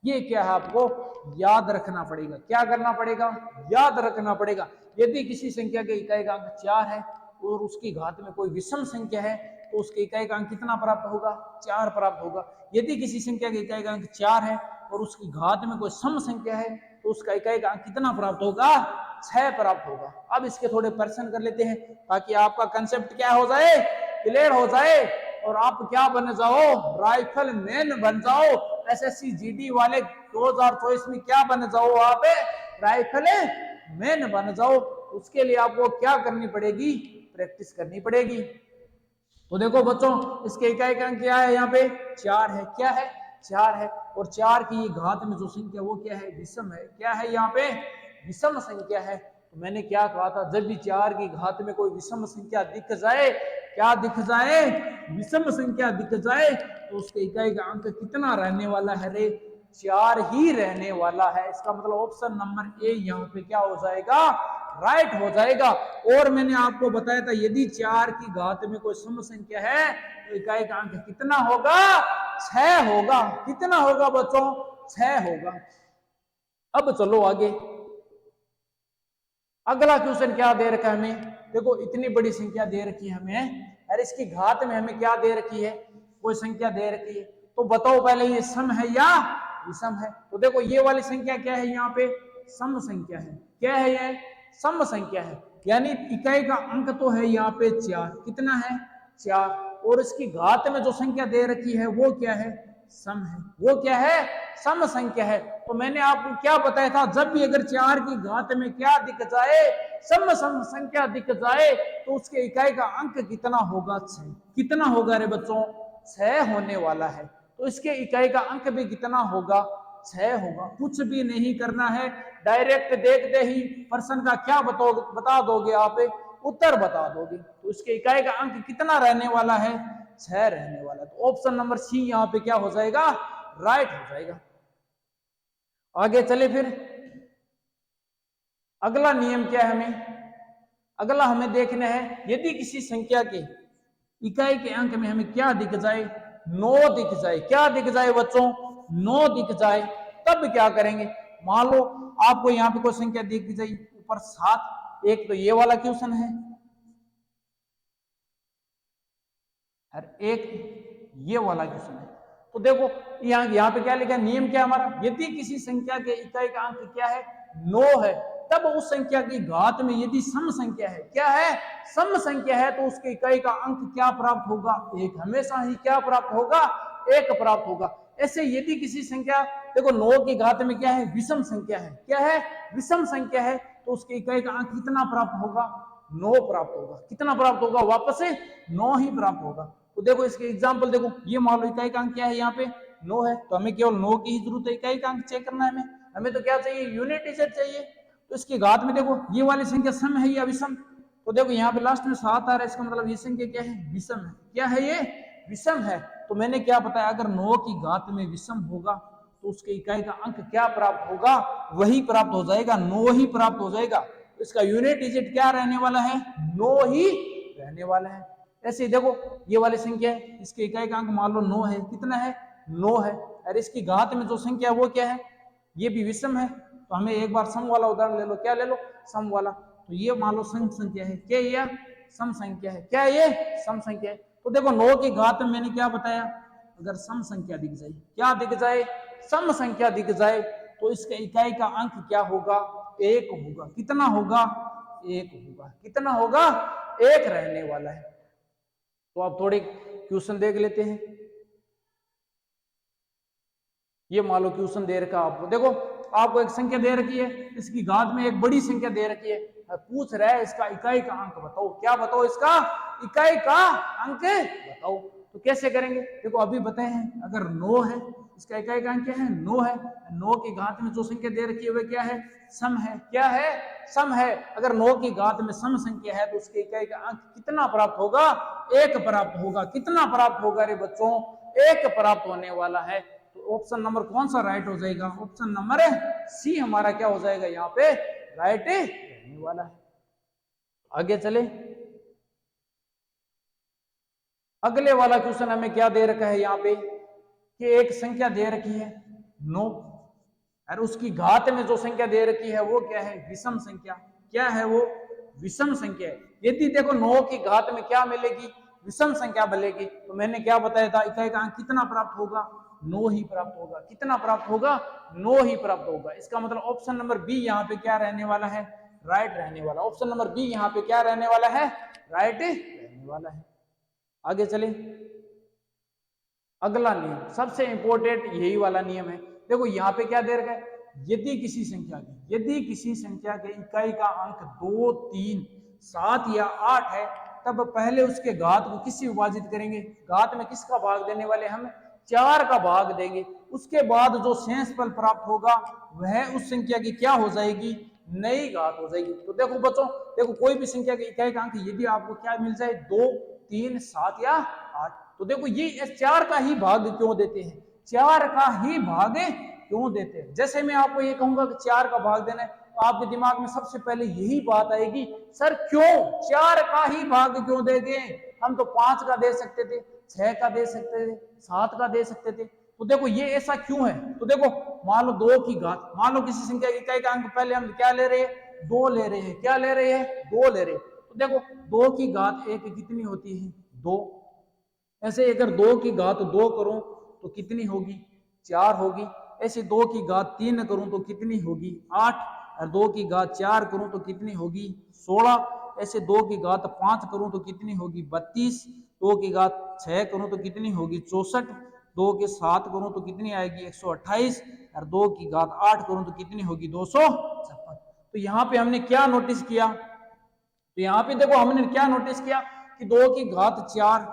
ये क्या है, आपको याद रखना पड़ेगा। क्या करना पड़ेगा, याद रखना पड़ेगा। यदि किसी संख्या के इकाई का अंक 4 है और उसकी घात में कोई विषम संख्या है तो उसके इकाई का अंक कितना प्राप्त होगा, 4 प्राप्त होगा। यदि किसी संख्या के इकाई का अंक 4 है और उसकी घात में कोई सम संख्या है तो उसका इकाई का अंक कितना प्राप्त होगा, 6 प्राप्त होगा। अब इसके थोड़े प्रश्न कर लेते हैं ताकि आपका कंसेप्ट क्या हो जाए, क्लियर हो जाए और आप क्या बन जाओ, राइफल मैन बन जाओ। एसएससी जीडी वाले 2024 में क्या बन जाओ, आप राइफल मैन बन जाओ। उसके लिए आपको क्या करनी पड़ेगी, प्रैक्टिस करनी पड़ेगी। तो देखो बच्चों इसके इकाई का अंक क्या है, यहाँ पे 4 है। क्या है, 4 है। और 4 की घात में जो संख्या वो क्या है, विषम है। क्या है यहाँ पे, विषम संख्या है। तो मैंने क्या कहा था, जब भी 4 की घात में कोई विषम संख्या दिख जाए, क्या दिख जाए, विषम संख्या दिख जाए, तो उसके इकाई का अंक कितना रहने वाला है रे, 4 ही रहने वाला है। इसका मतलब ऑप्शन नंबर ए यहाँ पे क्या हो जाएगा, राइट हो जाएगा। और मैंने आपको बताया था यदि 4 की घात में कोई सम संख्या है तो इकाई का अंक कितना होगा, 6 होगा। कितना होगा बच्चों, 6 होगा। अब चलो आगे, अगला क्वेश्चन क्या दे रखा है हमें। देखो इतनी बड़ी संख्या दे रखी है हमें, और इसकी घात में हमें क्या दे रखी है, कोई संख्या दे रखी है। तो बताओ पहले ये सम है या विषम है। तो देखो ये वाली संख्या क्या है, यहाँ पे सम संख्या है। क्या है ये, सम संख्या है। यानी इकाई का अंक तो है यहाँ पे 4, कितना है, 4, और इसकी घात में जो संख्या दे रखी है वो क्या है, सम है। वो क्या है, सम संख्या है। तो मैंने आपको क्या बताया था, जब भी अगर 4 की घात में क्या दिख जाए, सम संख्या दिख जाए, तो उसके इकाई का अंक कितना होगा, 6। कितना होगा रे बच्चों, 6 होने वाला है। तो इसके इकाई का अंक भी कितना होगा, 6 होगा। कुछ भी नहीं करना है, डायरेक्ट देखते ही प्रश्न का क्या बता दोगे आप, उत्तर बता दोगे। तो इसके इकाई का अंक कितना रहने वाला है, 6 रहने वाला। तो ऑप्शन नंबर सी यहाँ पे क्या हो जाएगा, राइट हो जाएगा। आगे चले फिर, अगला नियम क्या है हमें, अगला हमें देखना है यदि किसी संख्या के इकाई के अंक में हमें क्या दिख जाए, 9 दिख जाए। क्या दिख जाए बच्चों, 9 दिख जाए, तब क्या करेंगे। मान लो आपको यहाँ पे कोई संख्या दिख जाए ऊपर 7, एक तो ये वाला क्वेश्चन है, और एक ये वाला क्वेश्चन है। तो देखो यहाँ पे क्या लिखा है, नियम क्या हमारा, यदि किसी संख्या के इकाई का अंक क्या है, 9 है, तब उस संख्या की घात में यदि सम संख्या है, क्या है, सम संख्या है, तो उसके इकाई का अंक क्या प्राप्त होगा, 1। हमेशा ही क्या प्राप्त होगा, 1 प्राप्त होगा। ऐसे यदि किसी संख्या, देखो 9 की घात में क्या है, विषम संख्या है। क्या है, विषम संख्या है, तो उसके इकाई का अंक कितना प्राप्त होगा, 9 प्राप्त होगा। कितना प्राप्त होगा, वापस से 9 ही प्राप्त होगा। तो देखो इसके एग्जाम्पल देखो, ये मान लो इकाई का अंक क्या है, यहाँ पे 9 है, तो हमें केवल 9 की ही जरूरत है, इकाई का अंक चेक करना है हमें। हमें तो क्या चाहिए, यूनिट डिजिट चाहिए। तो इसकी घात में देखो ये वाली संख्या सम है या विषम, तो देखो यहाँ पे लास्ट में 7 आ रहा है, इसका मतलब ये संख्या क्या है, विषम है। क्या है ये, विषम है। तो मैंने क्या बताया, अगर 9 की घात में विषम होगा तो उसके इकाई का अंक क्या प्राप्त होगा, वही प्राप्त हो जाएगा, 9 ही प्राप्त हो जाएगा। इसका यूनिट डिजिट क्या रहने वाला है, 9 ही रहने वाला है। ऐसे ही देखो ये वाली संख्या है, इसके इकाई का अंक मान लो 9 है। कितना है, 9 है, और इसकी घात में जो संख्या है वो क्या है, ये भी विषम है। तो हमें एक बार सम वाला उदाहरण ले लो, क्या ले लो, सम वाला। तो ये मान लो सम संख्या है, क्या ये सम संख्या है, क्या ये सम संख्या है। तो देखो 9 की घात में मैंने क्या बताया, अगर सम संख्या दिख जाए, क्या दिख जाए, सम संख्या दिख जाए, तो इसके इकाई का अंक क्या होगा, 1 होगा। कितना होगा, 1 होगा। कितना होगा, 1 रहने वाला है। तो आप थोड़े क्वेश्चन देख लेते हैं। ये मान लो क्वेश्चन दे रखा आपको, देखो आपको एक संख्या दे रखी है, इसकी घात में एक बड़ी संख्या दे रखी है, पूछ रहा है इसका इकाई का अंक बताओ। क्या बताओ, इसका इकाई का अंक बताओ। तो कैसे करेंगे, देखो अभी बताए हैं, अगर 9 है, इसका इकाई का अंक क्या है, 9 है। 9 की घात में जो संख्या दे रखी है वह क्या है, सम है। क्या है, सम है। अगर 9 की घात में सम संख्या है तो उसके इकाई का अंक कितना प्राप्त होगा, 1 प्राप्त होगा। कितना प्राप्त होगा रे बच्चों, 1 प्राप्त होने वाला है। तो ऑप्शन नंबर कौन सा राइट हो जाएगा, ऑप्शन नंबर सी हमारा क्या हो जाएगा, यहाँ पे राइट रहने वाला है। आगे चले, अगले वाला क्वेश्चन हमें क्या दे रखा है यहाँ पे, कि एक संख्या दे रखी है 9, और उसकी घात में जो संख्या दे रखी है वो क्या है, विषम संख्या। क्या है वो, विषम संख्या है। यदि देखो 9 की घात में क्या मिलेगी, विषम संख्या मिलेगी, तो मैंने क्या बताया था, इकाई का अंक कितना प्राप्त होगा, 9 ही प्राप्त होगा। कितना प्राप्त होगा, 9 ही प्राप्त होगा। इसका मतलब ऑप्शन नंबर बी यहाँ पे क्या रहने वाला है, राइट रहने वाला। ऑप्शन नंबर बी यहाँ पे क्या रहने वाला है, राइट रहने वाला है। आगे चले, अगला नियम सबसे इंपॉर्टेंट यही वाला नियम है। देखो यहाँ पे क्या दे रखा है, यदि किसी संख्या के इकाई का अंक 2, 3, 7 या 8 है, तब पहले उसके घात को किससे विभाजित करेंगे, घात में किसका भाग देने वाले हम, 4 का भाग देंगे। उसके बाद जो शेषफल प्राप्त होगा वह उस संख्या की क्या हो जाएगी, नई घात हो जाएगी। तो देखो बच्चों, देखो कोई भी संख्या के इकाई का अंक यदि आपको क्या मिल जाए 2, 3, 7 या 8, तो देखो ये 4 का ही भाग क्यों देते हैं, 4 का ही भाग क्यों देते हैं। जैसे मैं आपको ये कहूंगा कि 4 का भाग देना है, तो आपके दिमाग में सबसे पहले यही बात आएगी, सर क्यों 4 का ही भाग क्यों देंगे, हम तो 5 का दे सकते थे, 6 का दे सकते थे, 7 का दे सकते थे। तो देखो ये ऐसा क्यों है, तो देखो मान लो 2 की घात, मान लो किसी संख्या की इकाई का अंक पहले हम क्या ले रहे हैं, 2 ले रहे हैं, क्या ले रहे हैं, 2 ले रहे हैं। तो देखो 2 की घात 1 कितनी होती है, 2। ऐसे अगर 2 की घात 2 करूं तो कितनी होगी, 4 होगी। ऐसे 2 की घात 3 करूं तो कितनी होगी, 8। और 2 की घात 4 करूं तो कितनी होगी, 16। ऐसे 2 की घात 5 करूं तो कितनी होगी, 32। 2 की घात 6 करूं तो कितनी होगी, 64। 2 के 7 करूं तो कितनी आएगी, 128। और 2 की घात 8 करूं तो कितनी होगी, 256। तो यहाँ पे हमने क्या नोटिस किया, तो यहाँ पे देखो हमने क्या नोटिस किया कि 2 की घात 4,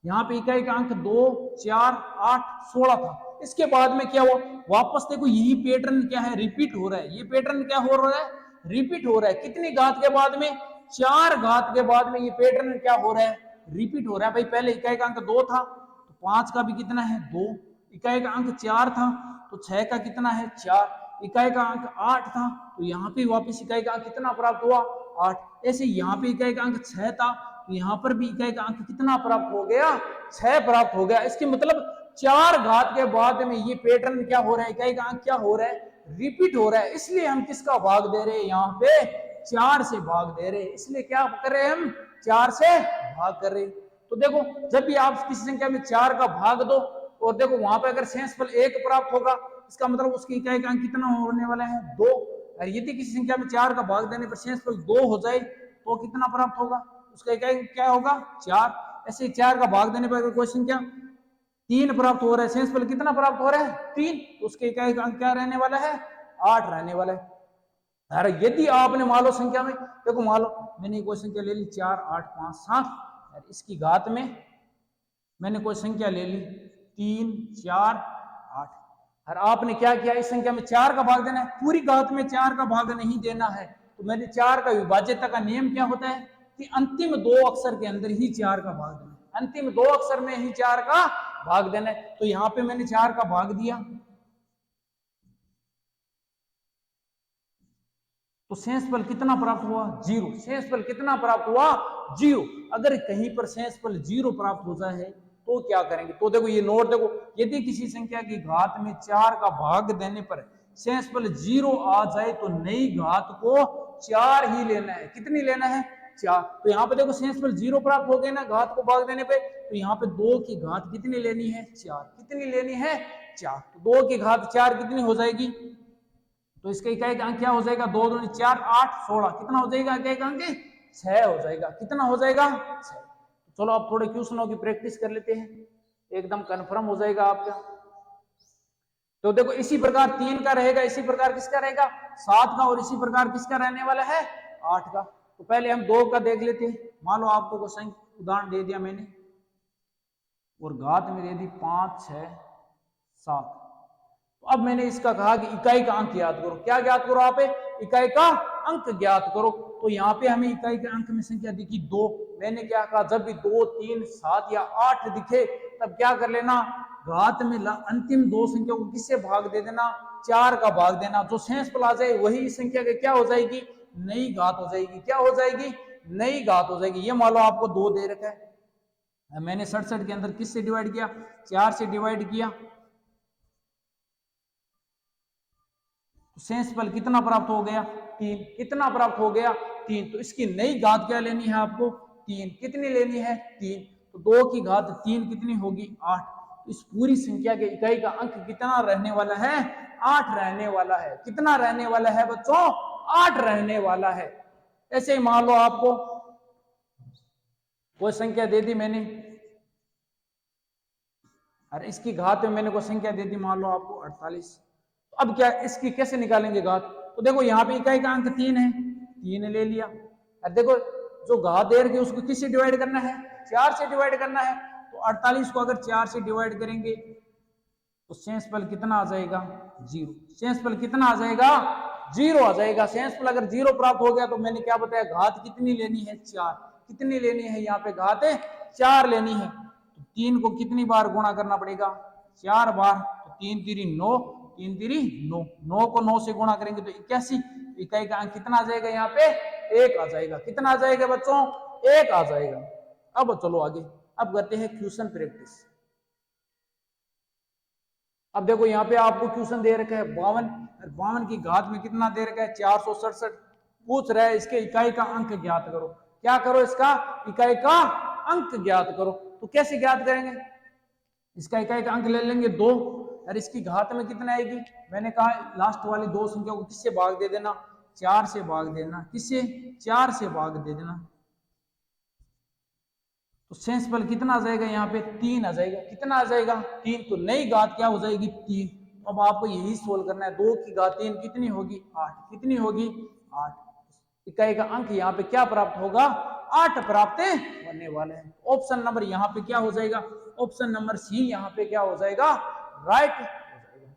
यहाँ पे इकाई का अंक 2, 4, 8, 16 था। इसके बाद में क्या हुआ, वापस देखो यही पैटर्न क्या है, रिपीट हो रहा है। ये पैटर्न क्या हो रहा है, रिपीट हो रहा है। कितनी घात के बाद में, 4 घात के बाद में ये पैटर्न क्या हो रहा है, रिपीट हो रहा है। भाई पहले इकाई का अंक 2 था तो 5 का भी कितना है, 2। इकाई का अंक 4 था तो 6 का कितना है, 4। इकाई का अंक 8 था तो यहाँ पे वापिस इकाई का अंक कितना प्राप्त हुआ, 8। ऐसे यहाँ पे इकाई का अंक 6 था तो यहाँ पर भी इकाई का अंक कितना प्राप्त हो गया, 6 प्राप्त हो गया। इसके मतलब 4 घात के बाद में ये पैटर्न क्या हो रहा है, इकाई का अंक क्या हो रहा है, रिपीट हो रहा है। इसलिए हम किसका भाग दे रहे हैं, यहाँ पे 4 से भाग दे रहे हैं। इसलिए क्या कर रहे हैं हम, 4 से भाग कर रहे हैं। तो देखो जब भी आप किसी संख्या में 4 का भाग दो और देखो वहां पर अगर शेषफल 1 प्राप्त होगा, इसका मतलब उसकी इकाई का अंक कितना होने वाला है, 2। और यदि किसी संख्या में 4 का भाग देने पर शेषफल 2 हो जाए तो कितना प्राप्त होगा, उसका इकाई क्या होगा, 4। ऐसे 4 का भाग देने पर अगर कोई संख्या 3 प्राप्त हो रहा है, शेषफल कितना प्राप्त हो रहा है, 3, तो उसके इकाई का अंक क्या रहने वाला है, 8 रहने वाला है। अरे यदि आपने मान लो संख्या में, देखो मान लो मैंने कोई संख्या ले ली 4, 8, 5, 7, और इसकी घात में मैंने कोई संख्या ले ली 3, 4, 8, और आपने क्या किया, इस संख्या में 4 का भाग देना है, पूरी घात में 4 का भाग नहीं देना है। तो मैंने 4 का विभाज्यता का नियम क्या होता है कि अंतिम 2 अक्षर के अंदर ही 4 का भाग देना है, अंतिम 2 अक्षर में ही 4 का भाग देना है। तो यहाँ पे मैंने 4 का भाग दिया तो शेषफल कितना प्राप्त हुआ, 0। शेषफल कितना प्राप्त हुआ, 0। अगर कहीं पर शेषफल 0 प्राप्त हो जाए तो क्या करेंगे, तो देखो ये नोट देखो, यदि किसी संख्या की घात में 4 का भाग देने पर शेषफल 0 आ जाए तो नई घात को 4 ही लेना है। कितनी लेना है, 4। तो यहाँ पे देखो शेषफल 0 प्राप्त हो गए ना घात को भाग देने पे, तो यहाँ पे 2 की घात कितनी लेनी है, 4। कितनी लेनी है, 4। तो 2 की घात 4 कितनी हो जाएगी, तो इसका इकाई का अंक क्या हो जाएगा, 2 दूनी 4, 8, 16, कितना हो जाएगा इकाई का अंक, 6 हो जाएगा। कितना हो जाएगा, 6। चलो आप थोड़े क्वेश्चनों की प्रैक्टिस कर लेते हैं, एकदम कंफर्म हो जाएगा आपका। तो देखो इसी प्रकार 3 का रहेगा, इसी प्रकार किसका रहेगा, 7 का, और इसी प्रकार किसका रहने वाला है, 8 का। तो पहले हम 2 का देख लेते हैं। मान लो आपको संख्या उदाहरण दे दिया मैंने और घात में दे दी 5, 6, 7। तो अब मैंने इसका कहा कि इकाई का अंक ज्ञात करो। क्या ज्ञात करो, आप इकाई का अंक ज्ञात करो। तो यहाँ पे हमें इकाई के अंक में संख्या दिखी 2। मैंने क्या कहा, जब भी 2, 3, 7 या 8 दिखे तब क्या कर लेना, घात में अंतिम 2 संख्या को किससे भाग दे देना, 4 का भाग देना। जो शेषफल आ जाए वही इस संख्या के क्या हो जाएगी, नई घात हो जाएगी। क्या हो जाएगी, नई घात हो जाएगी। ये मान लो आपको 2 दे रखा है, मैंने 67 के अंदर किससे डिवाइड किया, 4 से डिवाइड किया, शेषफल कितना प्राप्त हो गया, 3। कितना प्राप्त हो गया, 3। तो इसकी नई घात क्या लेनी है आपको, 3। कितनी लेनी है, 3। तो 2 की घात 3 कितनी होगी, 8। तो इस पूरी संख्या के इकाई का अंक कितना रहने वाला है, 8 रहने वाला है। कितना रहने वाला है बच्चों, 8 रहने वाला है। ऐसे ही मान लो आपको कोई संख्या दे दी मैंने और इसकी घात में मैंने कोई संख्या दे दी, मान लो आपको 48। अब क्या इसकी कैसे निकालेंगे घात, तो देखो यहाँ पे इकाई का अंक 3 है, 3 ले लिया। अब देखो जो घात दे रही है उसको किससे डिवाइड करना है, 4 से डिवाइड करना है। तो 48 को अगर 4 से डिवाइड करेंगे तो शेषफल कितना आ जाएगा 0। शेषफल कितना आ जाएगा 0 आ जाएगा। शेषफल अगर 0 प्राप्त हो गया तो मैंने क्या बताया, घात कितनी लेनी है 4। कितनी लेनी है यहाँ पे घात 4 लेनी है। तो 3 को कितनी बार गुणा करना पड़ेगा 4 बार। तो 3 तिरी 9, 3 तिरी 9, 9 को 9 से गुणा करेंगे तो 81। इकाई का अंक कितना आ जाएगा यहाँ पे 1 आ जाएगा। कितना आ जाएगा बच्चों 1 आ जाएगा। अब चलो आगे, अब करते हैं क्वेश्चन प्रैक्टिस। अब देखो यहाँ पे आपको क्वेश्चन दे रखा है 52, 52 की घात में कितना दे रखा है 467। पूछ रहा है इसके इकाई का अंक ज्ञात करो। क्या करो, इसका इकाई का अंक ज्ञात करो। तो कैसे ज्ञात करेंगे, इसका इकाई का अंक ले लेंगे 2 और इसकी घात में कितना आएगी, मैंने कहा लास्ट वाली 2 संख्या को किससे भाग दे देना 4 से भाग देना। किससे 4 से भाग दे देना। तो शेषफल कितना आ जाएगा यहाँ पे 3 आ जाएगा। कितना आ जाएगा 3। तो नई घात क्या हो जाएगी 3। अब आपको यही सोल्व करना है। 2 की घात 3 कितनी होगी 8। कितनी होगी 8। इकाई का अंक यहाँ पे क्या प्राप्त होगा 8 प्राप्त होने वाले हैं। ऑप्शन नंबर यहाँ पे क्या हो जाएगा, ऑप्शन नंबर सी यहाँ पे क्या हो जाएगा राइट हो जाएगा।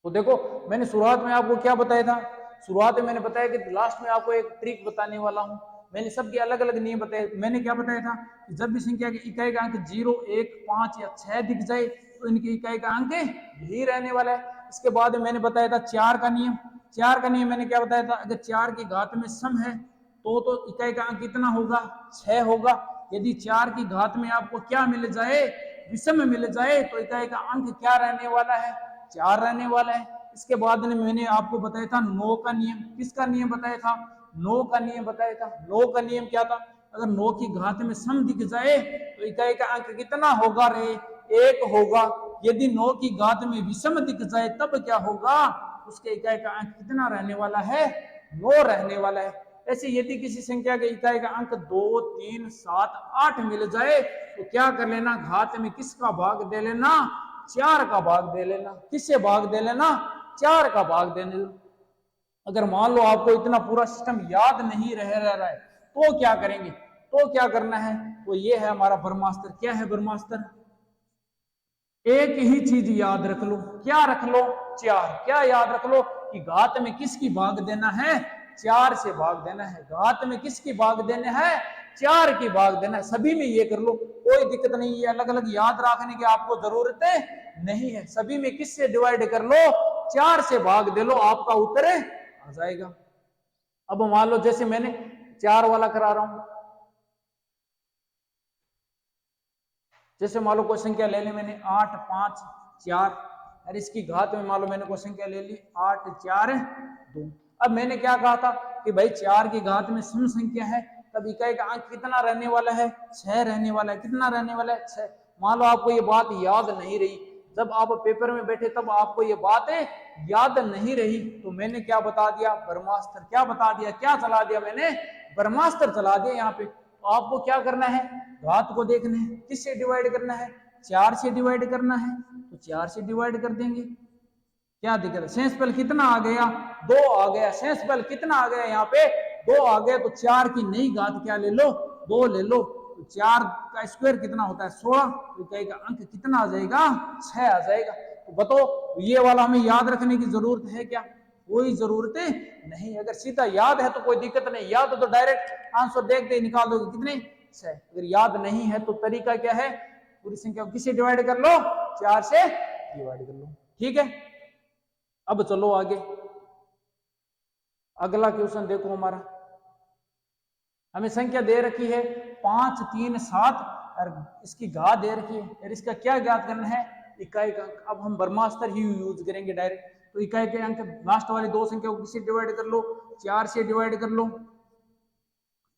तो देखो मैंने शुरुआत में आपको क्या बताया था, शुरुआत में मैंने बताया कि लास्ट में आपको एक ट्रिक बताने वाला हूं। मैंने सबके अलग अलग नियम बताए। मैंने क्या बताया था कि जब भी संख्या की इकाई का अंक 0, 1, 5 या 6 दिख जाए तो इनकी इकाई का अंक यही रहने वाला है। इसके बाद मैंने बताया था 4 का नियम। 4 का नियम मैंने क्या बताया था, अगर 4 की घात में सम है तो इकाई का अंक कितना होगा 6 होगा। यदि 4 की घात में आपको क्या मिल जाए विषम मिल जाए तो इकाई का अंक क्या रहने वाला है 4 रहने वाला है। इसके बाद में मैंने आपको बताया था 9 का नियम। किसका नियम बताया था 9 का नियम बताया था। 9 का नियम क्या था, अगर 9 की घात में सम दिख जाए तो इकाई का अंक कितना होगा रे 1 होगा। यदि 9 की घात में विषम दिख जाए तब क्या होगा, उसके इकाई का अंक कितना रहने वाला है 9 रहने वाला है। ऐसे यदि किसी संख्या के इकाई का अंक 2, 3, 7, 8 मिल जाए तो क्या कर लेना, घात में किसका भाग दे लेना 4 का भाग दे लेना। किससे भाग दे लेना 4 का भाग दे लेना। अगर मान लो आपको इतना पूरा सिस्टम याद नहीं रह रहा है तो क्या करेंगे, तो क्या करना है, तो ये है हमारा ब्रह्मास्त्र। क्या है ब्रह्मास्त्र, एक ही चीज याद रख लो। क्या रख लो 4। क्या याद रख लो कि घात में किसकी भाग देना है 4 से भाग देना है। घात में किसकी भाग देना है 4 की भाग देना है। सभी में ये कर लो, कोई दिक्कत नहीं है। अलग अलग याद रखने की आपको जरूरत नहीं है। सभी में किससे डिवाइड कर लो 4 से भाग दे लो, आपका उत्तर आ जाएगा। अब मान लो जैसे मैंने 4 वाला करा रहा हूं, जैसे मान लो कोई संख्या ले ली मैंने 8, 5, 4 और इसकी घात में मान लो मैंने कोई संख्या ले ली 8, 4, 2। अब मैंने क्या कहा था कि भाई 4 की घात में सम संख्या है तब इकाई का अंक कितना रहने वाला है 6 रहने वाला है। कितना रहने वाला है 6। मान लो आपको ये बात याद नहीं रही, जब आप पेपर में बैठे तब आपको ये बात याद नहीं रही तो मैंने क्या बता दिया ब्रह्मास्त्र। क्या बता दिया, क्या चला दिया मैंने ब्रह्मास्त्र चला दिया यहाँ पे। तो आपको क्या करना है, घात को देखना है, किससे डिवाइड करना है 4 से डिवाइड करना है। तो 4 से डिवाइड कर देंगे, क्या दिक्कत है। शेषफल कितना आ गया 2 आ गया। शेषफल कितना आ गया यहाँ पे 2 आ गया। तो 4 की नई घात क्या ले लो 2 ले लो। तो 4 का स्क्वायर कितना होता है 16। तो इकाई का अंक कितना आ जाएगा 6 आ जाएगा। तो बताओ ये वाला हमें याद रखने की जरूरत है क्या, कोई जरूरत नहीं। अगर सीधा याद है तो कोई दिक्कत नहीं, याद तो डायरेक्ट आंसर देखते ही निकाल दोगे कितने 6। अगर याद नहीं है तो तरीका क्या है, पूरी संख्या को किससे डिवाइड कर लो 4 से डिवाइड कर लो। ठीक है, अब चलो आगे। अगला क्वेश्चन देखो हमारा, हमें संख्या दे रखी है 5, 3, 7 और इसकी घात दे रखी है और इसका क्या ज्ञात करना है इकाई का अंक। अब हम ब्रह्मास्त्र ही यूज करेंगे डायरेक्ट। तो इकाई के अंक लास्ट वाली 2 संख्या को किससे डिवाइड कर लो 4 से डिवाइड कर लो।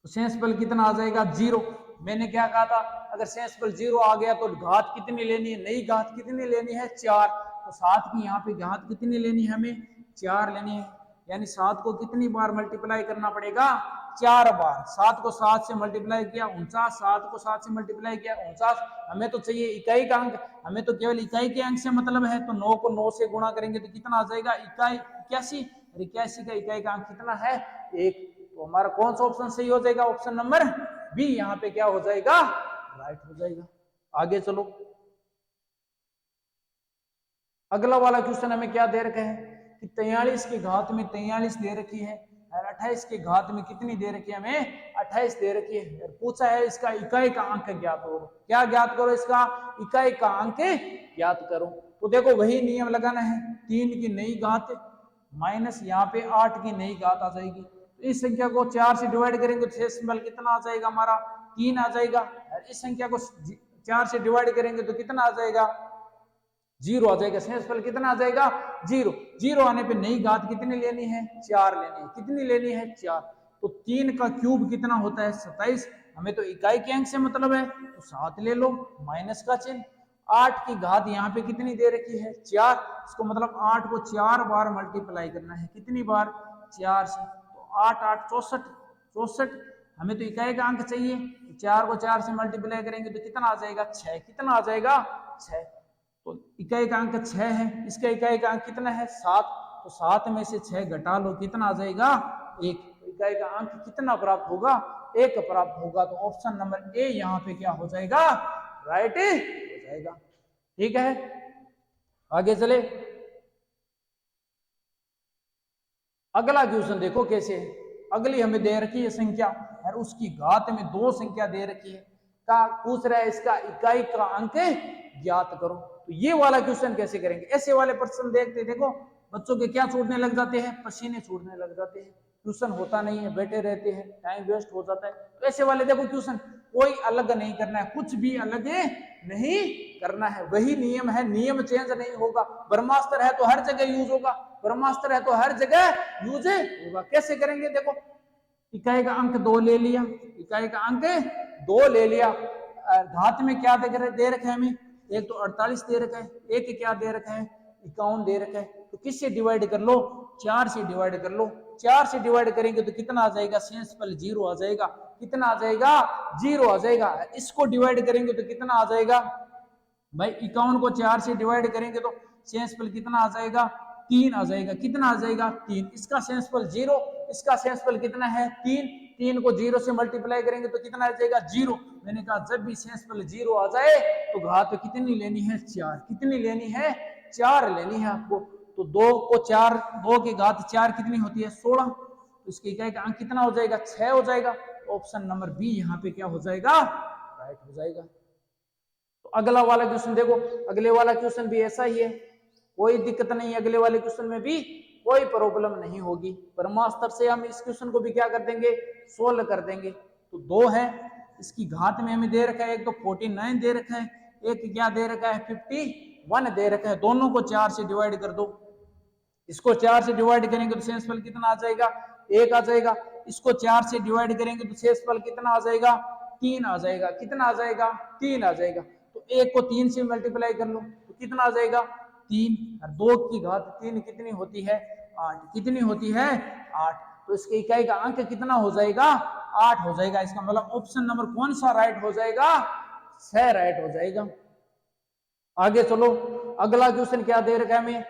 तो शेषफल कितना आ जाएगा 0। मैंने क्या कहा था, अगर शेषफल 0 आ गया तो घात कितनी लेनी है, नई घात कितनी लेनी है 4। तो 7 की यहाँ पे घात कितनी लेनी है हमें 4 लेनी है। यानी 7 को कितनी बार मल्टीप्लाई करना पड़ेगा 4 बार। 7 को 7 से मल्टीप्लाई किया 49, 7 को 7 से मल्टीप्लाई किया 49। हमें तो चाहिए इकाई का अंक, हमें तो केवल इकाई के अंक से मतलब है। तो 9 को 9 से गुणा करेंगे तो कितना आ जाएगा इकाई 81। 81 का इकाई का अंक कितना है 1। तो हमारा कौन सा ऑप्शन सही हो जाएगा, ऑप्शन नंबर बी यहाँ पे क्या हो जाएगा राइट हो जाएगा। आगे चलो, अगला वाला क्वेश्चन हमें क्या दे रखा है कि 43 की घात में 43 दे रखी है और 28 की घात में कितनी दे रखी है, हमें 28 दे रखी है और पूछा है इसका इकाई का अंक ज्ञात करो। क्या ज्ञात करो, इसका इकाई का अंक ज्ञात करो। तो देखो वही नियम लगाना है, 3 की नई घात माइनस यहाँ पे 8 की नई घात आ जाएगी। तो इस संख्या को 4 से डिवाइड करेंगे तो शेषफल कितना आ जाएगा, हमारा 3 आ जाएगा। और इस संख्या को 4 से डिवाइड करेंगे तो कितना आ जाएगा, 0 आ जाएगा। शेषफल कितना आ जाएगा, 0। 0 आने पे नई घात कितनी लेनी है, 4 लेनी है। कितनी लेनी है, 4। तो 3 का क्यूब कितना होता है, 27। हमें तो इकाई के अंक से मतलब है तो 7 ले लो, माइनस का चिन्ह। 8 की घात यहाँ पे कितनी दे रखी है, 4। इसको मतलब 8 को 4 बार मल्टीप्लाई करना है। कितनी बार, 4 से। तो 8 8 64, 64। हमें तो इकाई का अंक चाहिए, 4 को 4 से मल्टीप्लाई करेंगे तो कितना आ जाएगा, 6। कितना आ जाएगा, 6। तो इकाई का अंक 6 है, इसका इकाई का अंक कितना है, 7। तो 7 में से 6 घटा लो, कितना आ जाएगा, 1। तो इकाई का अंक कितना प्राप्त होगा, 1 प्राप्त होगा। तो ऑप्शन नंबर ए यहाँ पे क्या हो जाएगा, राइट हो जाएगा। ठीक है, आगे चले। अगला क्वेश्चन देखो कैसे है। अगली हमें दे रखी है संख्या और उसकी घात में 2 संख्या दे रखी है, का पूछ रहा है इसका इकाई का अंक ज्ञात करो। तो ये वाला क्वेश्चन कैसे करेंगे, ऐसे वाले प्रश्न देखते देखो बच्चों के क्या छूटने लग जाते हैं, पसीने छूटने लग जाते हैं। ट्यूशन होता नहीं है, बैठे रहते हैं, टाइम वेस्ट हो जाता है। तो ऐसे वाले देखो क्वेश्चन कोई अलग नहीं करना है, कुछ भी अलग नहीं करना है, वही नियम है, नियम चेंज नहीं होगा। ब्रह्मास्त्र है तो हर जगह यूज होगा, ब्रह्मास्त्र है तो हर जगह यूज होगा। कैसे करेंगे, देखो इकाई का अंक 2 ले लिया, इकाई का अंक 2 ले लिया। घात में क्या दे रखा है हमें, एक तो 48 दे रखा है, एक क्या दे रखा है, 51 दे रखा है। तो किससे डिवाइड कर लो, 4 से डिवाइड कर लो। 4 से डिवाइड करेंगे तो कितना आ जाएगा, शेषफल 0 आ जाएगा। कितना आ जाएगा, 0 आ जाएगा। इसको डिवाइड करेंगे तो कितना आ जाएगा भाई, 51 को 4 से डिवाइड करेंगे तो शेषफल कितना आ जाएगा, 3 आ जाएगा। कितना आ जाएगा, 3। इसका शेषफल 0, इसका शेषफल कितना है, 3। 3 को 0 से मल्टीप्लाई करेंगे तो कितना आ जाएगा, 0। मैंने कहा जब भी शेषफल 0 आ जाए तो घात कितनी लेनी है, 4। कितनी लेनी है, 4 लेनी है आपको। तो 2 को 4, 2 की घात 4 कितनी होती है, 16। तो इसकी इकाई का अंक कितना हो जाएगा, 6 हो जाएगा। ऑप्शन नंबर बी यहाँ पे क्या हो जाएगा, राइट हो जाएगा। तो अगला वाला क्वेश्चन देखो, अगले वाला क्वेश्चन भी ऐसा ही है, कोई दिक्कत नहीं है, अगले वाले क्वेश्चन में भी कोई प्रॉब्लम नहीं होगी। ब्रह्मास्त्र से हम इस क्वेश्चन को भी क्या कर देंगे, सोल्व कर देंगे। तो 2 है, इसकी घात में हमें दे रखा है, एक तो 49 दे रखा है, एक क्या दे रखा है, 51 दे रखा है। दोनों को 4 से डिवाइड कर दो। इसको 4 से डिवाइड करेंगे तो शेषफल कितना आ जाएगा, 1 आ जाएगा। इसको 4 से डिवाइड करेंगे तो शेषफल कितना आ जाएगा, 3 आ जाएगा। कितना आ जाएगा, 3 आ जाएगा। तो 1 को 3 से मल्टीप्लाई कर लो तो कितना आ जाएगा, 3। और 2 की घात 3 कितनी होती है, 8। कितनी होती है, 8। तो इसके इकाई का अंक कितना हो जाएगा, 8 हो जाएगा। इसका मतलब ऑप्शन नंबर कौन सा राइट हो जाएगा, 6 राइट हो जाएगा। आगे चलो, अगला क्वेश्चन क्या दे रखा है हमें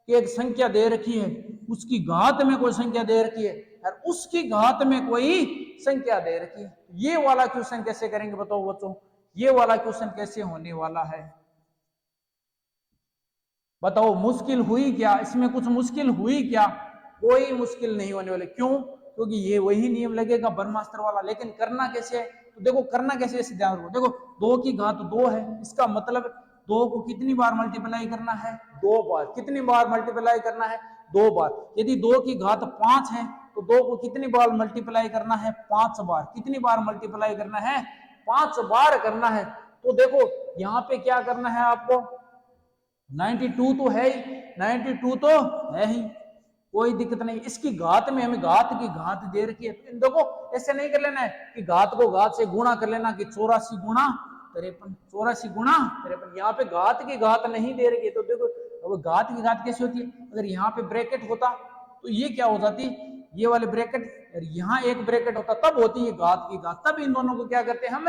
कि एक संख्या दे रखी है, उसकी घात में कोई संख्या दे रखी है और उसकी घात में कोई संख्या दे रखी है। ये वाला क्वेश्चन कैसे करेंगे बताओ बच्चों, ये वाला क्वेश्चन कैसे होने वाला है, बताओ। मुश्किल हुई क्या, इसमें कुछ मुश्किल हुई क्या, कोई मुश्किल नहीं होने वाले। क्यों, क्योंकि ये वही नियम लगेगा ब्रह्मास्त्र वाला। लेकिन करना कैसे है, तो देखो करना कैसे, इसे ध्यान रखो। देखो 2 की घात 2 है, इसका मतलब 2 को कितनी बार मल्टीप्लाई करना है, 2 बार। कितनी बार मल्टीप्लाई करना है, 2 बार। यदि 2 की घात 5 है तो 2 को कितनी बार मल्टीप्लाई करना है, 5 बार। कितनी बार मल्टीप्लाई करना है, 5 बार करना है। तो देखो यहाँ पे क्या करना है आपको, 92 तो है ही, 92 तो है ही, कोई दिक्कत नहीं। इसकी घात में हमें घात की घात दे रखी है, तो इन देखो ऐसे नहीं कर लेना है कि घात को घात से गुणा कर लेना कि 84 गुणा 53, 84 गुणा 53। यहाँ पे घात की घात नहीं दे रखी है। तो देखो अब घात की घात कैसे होती है, अगर यहाँ पे ब्रैकेट होता तो ये क्या हो जाती, ये वाले ब्रैकेट, यहाँ एक ब्रैकेट होता तब होती है घात की घात, तब इन दोनों को क्या करते हम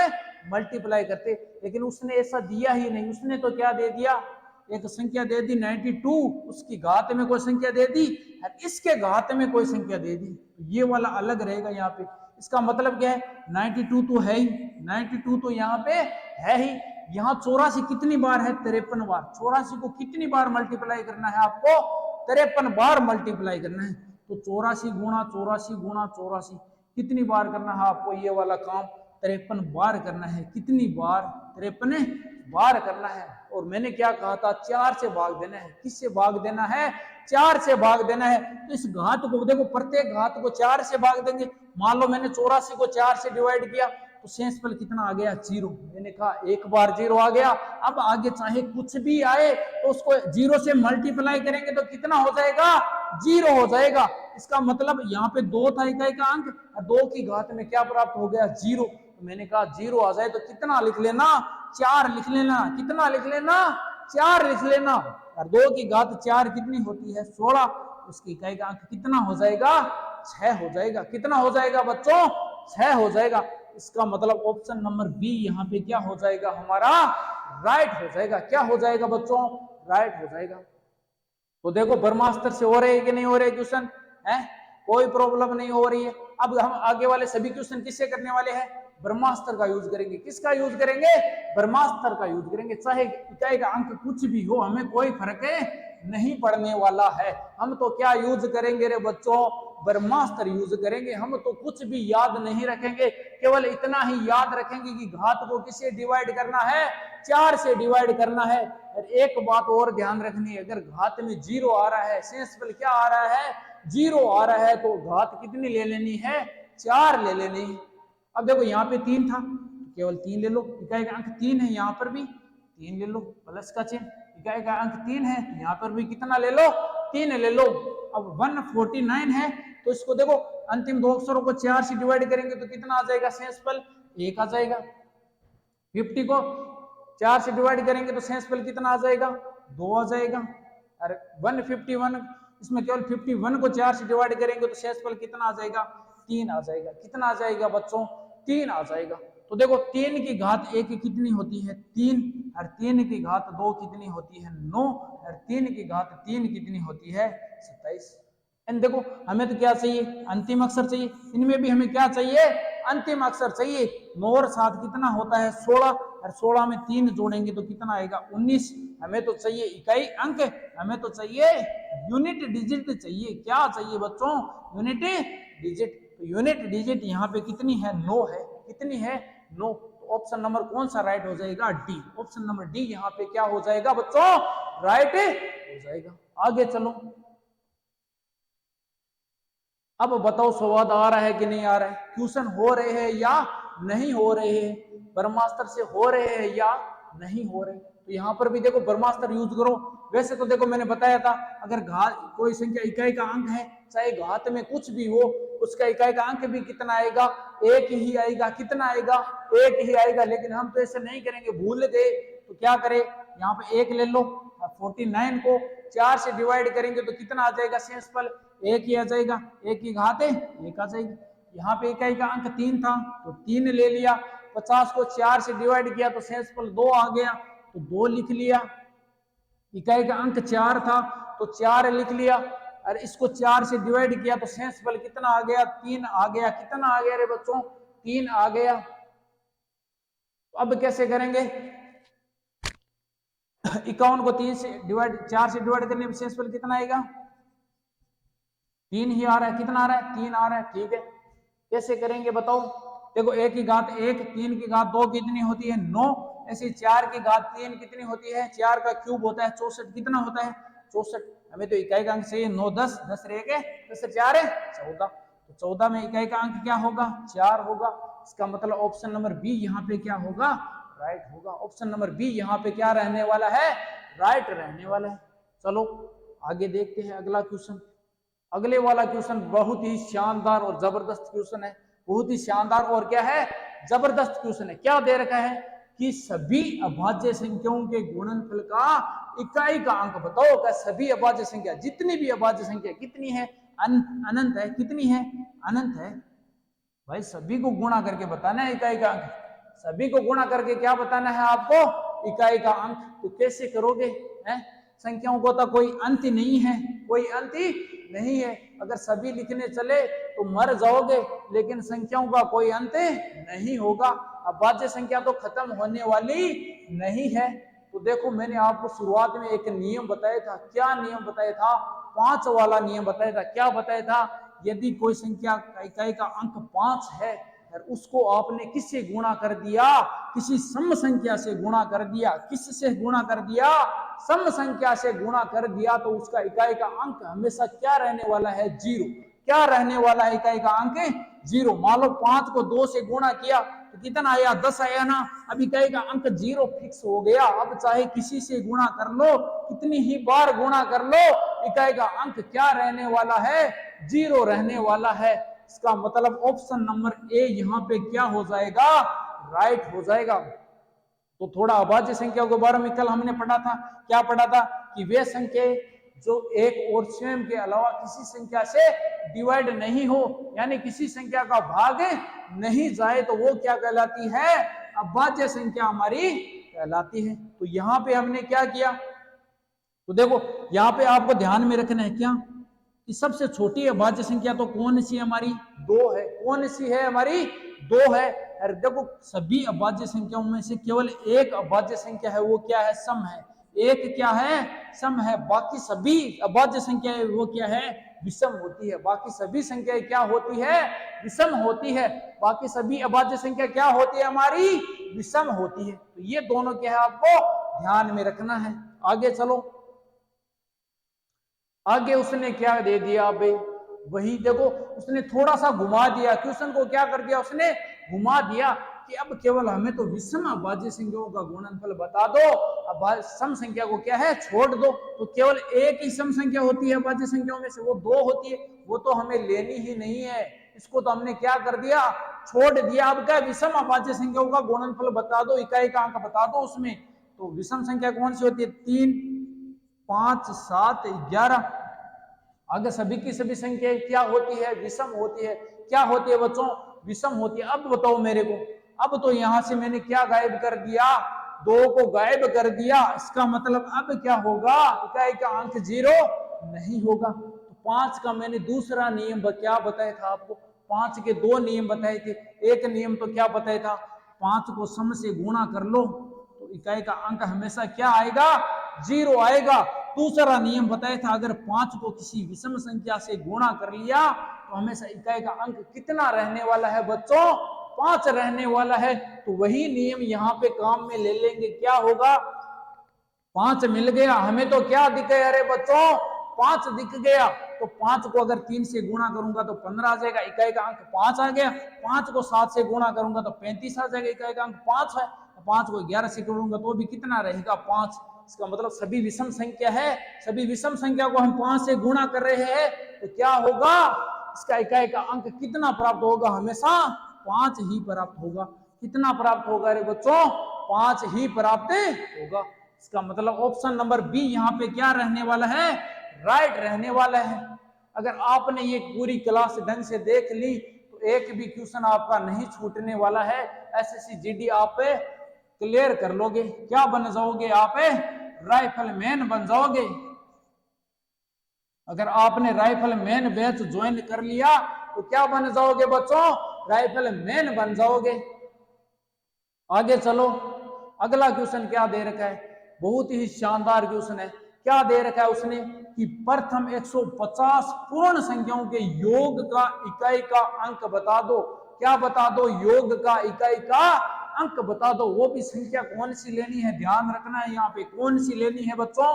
मल्टीप्लाई करते। लेकिन उसने ऐसा दिया ही नहीं, उसने तो क्या दे दिया, एक संख्या दे दी 92, उसकी घात में कोई संख्या दे दी और इसके घात में कोई संख्या दे दी। ये वाला अलग रहेगा यहाँ पे। इसका मतलब क्या है, 92 तो है ही, 92 तो यहाँ पे है ही, यहाँ 84 कितनी बार है? 53 बार। 84 को कितनी बार मल्टीप्लाई करना है आपको? 53 बार मल्टीप्लाई करना है। तो 84 गुणा 84 गुणा 84 कितनी बार करना है आपको? ये वाला काम 53 बार करना है। कितनी बार? 53 बार करना है। और मैंने क्या कहा था? 4 से भाग देना है। किससे भाग देना है? 4 से भाग देना है। तो इस घात को देखो, प्रत्येक घात को 4 से भाग देंगे। मान लो मैंने 84 को 4 से डिवाइड किया तो शेषफल कितना आ गया? 0। मैंने कहा एक बार 0 आ गया। अब आगे चाहे कुछ भी आए तो उसको 0 से मल्टीप्लाई करेंगे तो कितना हो जाएगा? 0 हो जाएगा। इसका मतलब यहाँ पे 2 था इकाई का अंक, 2 की घात में क्या प्राप्त हो गया? 0। तो मैंने कहा 0 आ जाए तो कितना लिख लेना? 4 लिख लेना। कितना लिख लेना? 4 लिख लेना। और 2 की घात 4 कितनी होती है? 16। उसकी इकाई का अंक कितना हो जाएगा? 6 हो जाएगा। कितना हो जाएगा बच्चों? 6 हो जाएगा। इसका मतलब ऑप्शन नंबर बी यहाँ पे क्या हो जाएगा? हमारा राइट हो जाएगा। क्या हो जाएगा बच्चों? राइट हो जाएगा। तो देखो ब्रह्मास्त्र से हो रहे है कि नहीं हो रहे क्वेश्चन? है कोई प्रॉब्लम नहीं हो रही है। अब हम आगे वाले सभी क्वेश्चन किससे करने वाले हैं? ब्रह्मास्त्र का यूज करेंगे। किसका यूज करेंगे? ब्रह्मास्त्र का यूज करेंगे। चाहे इकाई का अंक कुछ भी हो, हमें कोई फर्क नहीं पड़ने वाला है। हम तो क्या यूज करेंगे रे बच्चों? ब्रह्मास्त्र यूज करेंगे। हम तो कुछ भी याद नहीं रखेंगे, केवल इतना ही याद रखेंगे कि घात को किससे डिवाइड करना है? 4 से डिवाइड करना है। और एक बात और ध्यान रखनी है, अगर घात में 0 आ रहा है, शेषफल क्या आ रहा है? 0 आ रहा है, तो घात कितनी ले लेनी है? 4 ले लेनी है। अब देखो यहाँ पे 3 था, केवल 3 ले लो। इकाई का अंक 3 है, यहाँ पर भी 3 ले लो, प्लस का चिन्ह। इकाई का अंक 3 है तो यहाँ पर भी कितना ले लो? 3 ले लो। अब 149 है तो इसको देखो, अंतिम 2 अक्षरों को 4 से डिवाइड करेंगे तो कितना आ जाएगा? शेषफल 1 आ जाएगा। 50 को 4 से डिवाइड करेंगे तो शेषफल कितना आ जाएगा? 2 आ जाएगा। और 151, इसमें केवल 51 को 4 से डिवाइड करेंगे तो शेषफल कितना आ जाएगा? 3 आ जाएगा। कितना आ जाएगा बच्चों? 3 आ जाएगा। तो देखो 3 की घात 1 कितनी होती है? 3। और 3 की घात 2 कितनी होती है? 9। और 3 की घात 3 कितनी होती है? 27। एंड देखो हमें तो क्या चाहिए? अंतिम अक्षर चाहिए। इनमें भी हमें क्या चाहिए? अंतिम अक्षर चाहिए। 9 और 7 कितना होता है? 16। और 16 में 3 जोड़ेंगे तो कितना आएगा? 19। हमें तो चाहिए इकाई अंक, हमें तो चाहिए यूनिट डिजिट चाहिए। क्या चाहिए बच्चों? Unit digit. तो यूनिट डिजिट यहाँ पे कितनी है? 9 है। कितनी है? 9। तो ऑप्शन नंबर कौन सा राइट हो जाएगा? डी। ऑप्शन नंबर डी यहाँ पे क्या हो जाएगा बच्चों? राइट हो जाएगा। आगे चलो, अब बताओ स्वाद आ रहा है कि नहीं आ रहा है? क्वेश्चन हो रहे हैं या नहीं हो रहे हैं? ब्रह्मास्त्र से हो रहे हैं या नहीं हो रहे? तो यहाँ पर भी देखो ब्रह्मास्त्र यूज करो। वैसे तो देखो मैंने बताया था, अगर घात कोई संख्या इकाई का अंक है, चाहे घात में कुछ भी हो, उसका इकाई का अंक भी कितना आएगा? 1 ही आएगा। कितना आएगा? 1 ही आएगा। लेकिन हम तो ऐसे नहीं करेंगे, भूल गए तो क्या करें? यहाँ पे 1 ले लो। 49 को 4 से डिवाइड करेंगे तो कितना आ जाएगा? शेषफल 1 ही आ जाएगा। 1 की घात 1 आ जाएगी। यहाँ पे इकाई का अंक 3 था तो 3 ले लिया। 50 को 4 से डिवाइड किया तो शेषफल 2 आ गया तो 2 लिख लिया। इकाई का अंक 4 था तो 4 लिख लिया। और इसको 4 से डिवाइड किया तो शेषफल कितना आ गया? 3 आ गया। कितना आ गया रे बच्चों? 3 आ गया। अब कैसे करेंगे? 51 को 4 से डिवाइड करने में शेषफल कितना आएगा? 3 ही आ रहा है। कितना आ रहा है? 3 आ रहा है। ठीक है, कैसे करेंगे बताओ? देखो 1 की घात 1, 3 की घात 2 कितनी होती है? 9। ऐसे 4 की घात 3 कितनी होती है? 4 का क्यूब होता है 64। कितना होता है? 64। हमें तो इकाई का अंक चाहिए 9 10 10 रह गए, 10 4 है 14। तो 14 में इकाई का अंक क्या होगा? 4 होगा। इसका मतलब ऑप्शन नंबर बी यहाँ पे क्या होगा? राइट होगा। ऑप्शन नंबर बी यहाँ पे क्या रहने वाला है? राइट रहने वाला है। चलो आगे देखते हैं अगला क्वेश्चन। अगले वाला क्वेश्चन बहुत ही शानदार और जबरदस्त क्वेश्चन है। बहुत ही शानदार और क्या है? जबरदस्त क्वेश्चन है। क्या दे रखा है कि सभी अभाज्य संख्याओं के गुणनफल का इकाई का अंक बताओ। क्या सभी अभाज्य संख्या, जितनी भी अभाज्य संख्या कितनी है? अनंत है। कितनी है? अनंत है। भाई सभी को गुणा करके बताना है इकाई का अंक। सभी को गुणा करके क्या बताना है आपको? इकाई का अंक। तो कैसे करोगे? हैं? संख्याओं को तो कोई अंत नहीं है, कोई अंत ही नहीं है। अगर सभी लिखने चले तो मर जाओगे, लेकिन संख्याओं का कोई अंत नहीं होगा। अभाज्य संख्या तो खत्म होने वाली नहीं है। तो देखो मैंने आपको शुरुआत में एक नियम बताया था। क्या नियम बताया था? 5 वाला नियम बताया था। क्या बताया था? यदि कोई संख्या इकाई का अंक 5 है और उसको आपने किससे गुणा कर दिया? किसी सम संख्या से गुणा कर दिया। किससे गुणा कर दिया? सम संख्या से गुणा कर दिया, तो उसका इकाई का अंक हमेशा क्या रहने वाला है? 0। क्या रहने वाला है इकाई का अंक? 0। मान लो 5 को 2 से गुणा किया तो कितना आया? 10 आया ना। अब इकाई का अंक 0 फिक्स हो गया। अब चाहे किसी से गुणा कर लो, कितनी ही बार गुणा कर लो, इकाई का अंक क्या रहने वाला है? 0 रहने वाला है। इसका मतलब ऑप्शन नंबर ए यहाँ पे क्या हो जाएगा? राइट हो जाएगा। तो थोड़ा अभाज्य संख्या के बारे में कल हमने पढ़ा था। क्या पढ़ा था? कि वे संख्या जो एक और स्वयं के अलावा किसी संख्या से डिवाइड नहीं हो, यानी किसी संख्या का भाग नहीं जाए, तो वो क्या कहलाती है? अभाज्य संख्या हमारी कहलाती है। तो यहाँ पे हमने क्या किया? तो देखो यहाँ पे आपको ध्यान में रखना है क्या कि सबसे छोटी अभाज्य संख्या तो कौन सी है? हमारी 2 है। कौन सी है? हमारी 2 है। और देखो सभी अभाज्य संख्याओं में से केवल एक अभाज्य संख्या है, वो क्या है? सम है। एक क्या है? सम है। बाकी सभी अभाज्य संख्याएं वो क्या है? विषम होती है। बाकी सभी संख्याएं क्या होती है? विषम होती है। बाकी सभी अभाज्य संख्या क्या होती है? हमारी विषम होती है। तो ये दोनों क्या है आपको ध्यान में रखना है। आगे चलो। आगे उसने क्या दे दिया भाई? वही देखो उसने थोड़ा सा घुमा दिया। क्वेश्चन को क्या कर दिया? उसने घुमा दिया कि अब केवल हमें तो विषम अभाज्य संख्याओं का गुणनफल बता दो, अब सम संख्या को क्या है? छोड़ दो। तो केवल एक ही सम संख्या होती है अभाज्य संख्याओं में से, वो 2 होती है। वो तो हमें लेनी ही नहीं है। इसको तो हमने क्या कर दिया? छोड़ दिया। अब क्या? विषम अभाज्य संख्याओं का गुणनफल बता दो, इकाई का अंक बता दो उसमें। तो विषम संख्या कौन सी होती है? 3, 5, 7, 11। अगर सभी की सभी संख्या क्या होती है? विषम होती है। क्या होती है बच्चों? विषम होती है। अब बताओ मेरे को, अब तो यहां से मैंने क्या गायब कर दिया? 2 को गायब कर दिया। इसका मतलब अब क्या होगा? इकाई का अंक 0 नहीं होगा। तो 5 का मैंने दूसरा नियम क्या बताया था आपको? 5 के 2 नियम बताए थे। एक नियम तो क्या बताया था? 5 को सम से गुणा कर लो तो इकाई का अंक हमेशा क्या आएगा? 0 आएगा। दूसरा नियम बताया था अगर 5 को किसी विषम संख्या से गुणा कर लिया तो हमेशा इकाई का अंक कितना रहने वाला है बच्चों? 5 रहने वाला है। तो वही नियम यहाँ पे काम में ले लेंगे। क्या होगा? 5 मिल गया हमें, तो क्या दिख गया? अरे बच्चों 5 दिख गया। तो 5 को अगर 3 से गुणा करूंगा तो 15 आ जाएगा, इकाई का अंक 5 आ गया। 5 को 7 से गुणा करूंगा तो 35 आ जाएगा, इकाई का अंक 5 है। 5 को 11 से करूंगा तो भी कितना रहेगा? 5। इसका मतलब सभी विषम संख्या है। सभी विषम संख्या को हम 5 से गुणा कर रहे हैं तो क्या होगा? इसका इकाई का अंक कितना प्राप्त होगा? हमेशा 5 ही प्राप्त होगा। कितना प्राप्त होगा? अरे बच्चों 5 ही प्राप्त होगा। इसका मतलब ऑप्शन नंबर बी यहाँ पे क्या रहने वाला है? राइट रहने वाला है। अगर आपने ये पूरी क्लास ढंग से देख ली तो एक भी क्वेश्चन आपका नहीं छूटने वाला है। एसएससी जीडी आप क्लियर कर लोगे। क्या बन जाओगे? आप राइफलमैन बन जाओगे। अगर आपने राइफलमैन बैच ज्वाइन कर लिया तो क्या बन जाओगे बच्चों? राइफलमैन बन जाओगे। आगे चलो। अगला क्वेश्चन क्या दे रखा है? बहुत ही शानदार क्वेश्चन है। क्या दे रखा है उसने कि प्रथम 150 पूर्ण संख्याओं के योग का इकाई का अंक बता दो। क्या बता दो? योग का इकाई का अंक बता दो। वो भी संख्या कौन सी लेनी है? ध्यान रखना है यहाँ पे। कौन सी लेनी है बच्चों?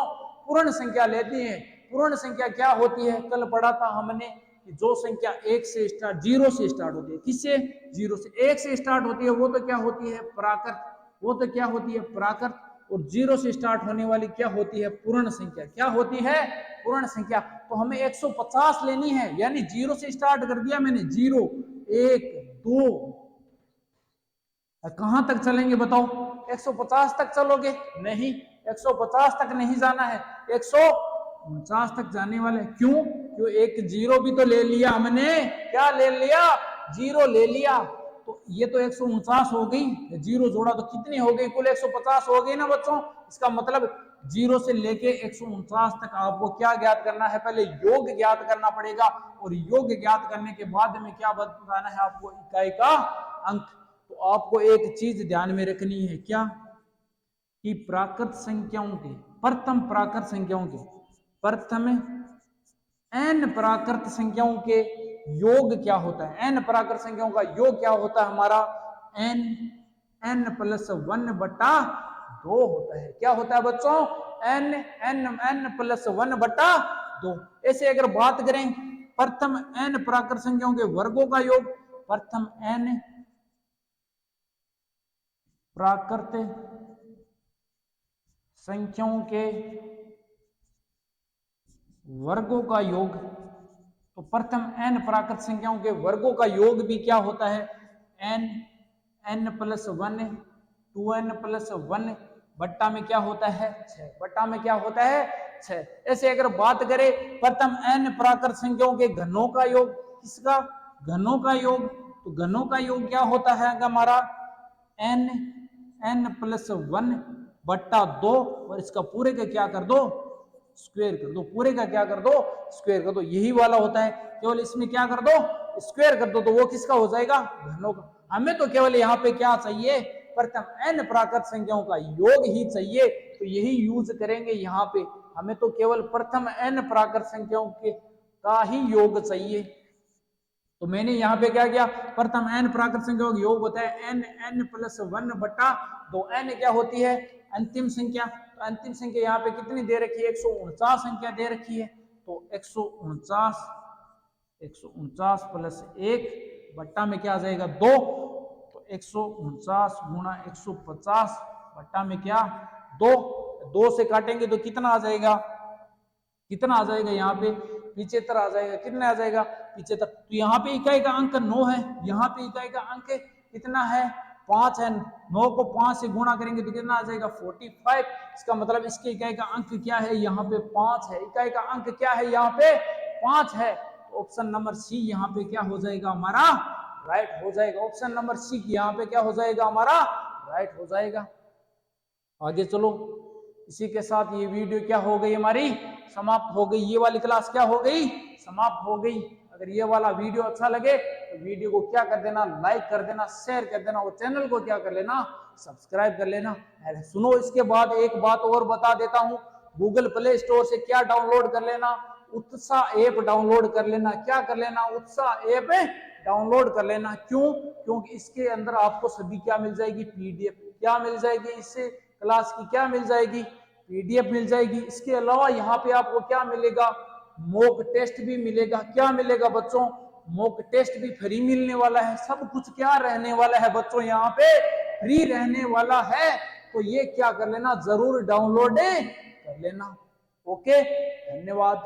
पूर्ण संख्या लेनी है। पूर्ण संख्या क्या होती है? कल पढ़ा था हमने कि जो संख्या 1 से स्टार्ट 0 से स्टार्ट होती है। किससे? 0 से। 1 से स्टार्ट होती है वो तो क्या होती है? प्राकृत। वो तो क्या होती है? प्राकृत। और 0 से स्टार्ट होने वाली क्या होती है? पूर्ण संख्या। क्या होती है? पूर्ण संख्या। तो हमें 150 लेनी है, यानी 0 से स्टार्ट कर दिया मैंने। 0, 1, 2, कहां तक चलेंगे बताओ? 150 तक चलोगे? नहीं, 150 तक नहीं जाना है, 149 तक जाने वाले। क्यों? क्यों? एक 0 भी तो ले लिया हमने। क्या ले लिया? 0 ले लिया। तो ये तो 149 हो गई। 0 जोड़ा तो कितनी हो गई? कुल 150 हो गई ना बच्चों। इसका मतलब 0 से लेके 149 तक आपको क्या ज्ञात करना है? पहले योग ज्ञात करना पड़ेगा। और योग ज्ञात करने के बाद में क्या बताना है आपको? इकाई का अंक। तो आपको एक चीज ध्यान में रखनी है, क्या कि प्राकृत संख्याओं के प्रथम प्राकृत संख्याओं के प्रथम n प्राकृत संख्याओं के योग क्या होता है। n प्राकृत संख्याओं का योग क्या होता है हमारा n+1/2 होता है। क्या होता है बच्चों, n+1/2। ऐसे अगर बात करें प्रथम n प्राकृत संख्याओं के वर्गों का योग, प्रथम n प्राकृत संख्याओं के वर्गों का योग, तो प्रथम n प्राकृत संख्याओं के वर्गों का योग भी क्या होता है, n+1 2n+1 बट्टा में क्या होता है 6, बट्टा में क्या होता है 6। ऐसे अगर बात करें प्रथम n प्राकृत संख्याओं के घनों का योग, किसका घनों का योग, तो घनों का योग क्या होता है हमारा n+1/2 और इसका पूरे का क्या कर दो स्क्वायर कर दो, पूरे का क्या कर दो स्क्वायर कर दो, यही वाला होता है। केवल इसमें क्या कर दो स्क्वायर कर दो, तो वो किसका हो जाएगा घनों का। हमें तो केवल यहाँ पे क्या चाहिए, प्रथम n प्राकृत संख्याओं का योग ही चाहिए, तो यही यूज करेंगे यहाँ पे। हमें तो केवल प्रथम n प्राकृत संख्याओं के का ही योग चाहिए। तो मैंने यहाँ पे क्या किया, प्रथम n प्राकृत संख्याओं का योग होता है n+1/2। n क्या होती है अंतिम संख्या, तो अंतिम संख्या यहाँ पे कितनी दे रखी है 149 संख्या दे रखी है। तो 149 +1 बट्टा में क्या आ जाएगा 2, तो 149 गुणा 150 बट्टा में क्या 2, 2 से काटेंगे तो कितना आ जाएगा, कितना आ जाएगा यहाँ पे 75 आ जाएगा, कितना आ जाएगा 75। तो यहाँ पे इकाई का अंक 9 है, यहाँ पे इकाई का अंक कितना है 5 है। 9 को 5 से गुणा करेंगे तो कितना आ जाएगा 45। इसका मतलब इसके इकाई का अंक क्या है यहाँ पे 5 है, इकाई का अंक क्या है यहाँ पे 5 है। तो ऑप्शन नंबर सी यहाँ पे क्या हो जाएगा हमारा राइट हो जाएगा। ऑप्शन नंबर सी यहाँ पे क्या हो जाएगा हमारा राइट हो जाएगा। आगे चलो, इसी के साथ ये वीडियो क्या हो गई हमारी समाप्त हो गई, ये वाली क्लास क्या हो गई समाप्त हो गई। अगर ये वाला वीडियो अच्छा लगे तो वीडियो को क्या कर देना लाइक कर देना, शेयर कर देना, और चैनल को क्या कर लेना सब्सक्राइब कर लेना। सुनो इसके बाद एक बात और बता देता हूँ, गूगल प्ले स्टोर से क्या डाउनलोड कर लेना, उत्साह ऐप डाउनलोड कर लेना। क्या कर लेना उत्साह ऐप डाउनलोड कर लेना। क्यों, क्योंकि इसके अंदर आपको सभी क्या मिल जाएगी पीडीएफ, क्या मिल जाएगी इससे क्लास की क्या मिल जाएगी पीडीएफ मिल जाएगी। इसके अलावा यहाँ पे आपको क्या मिलेगा मॉक टेस्ट भी मिलेगा। क्या मिलेगा बच्चों मॉक टेस्ट भी फ्री मिलने वाला है। सब कुछ क्या रहने वाला है बच्चों यहाँ पे फ्री रहने वाला है। तो ये क्या कर लेना जरूर डाउनलोड कर लेना। ओके धन्यवाद।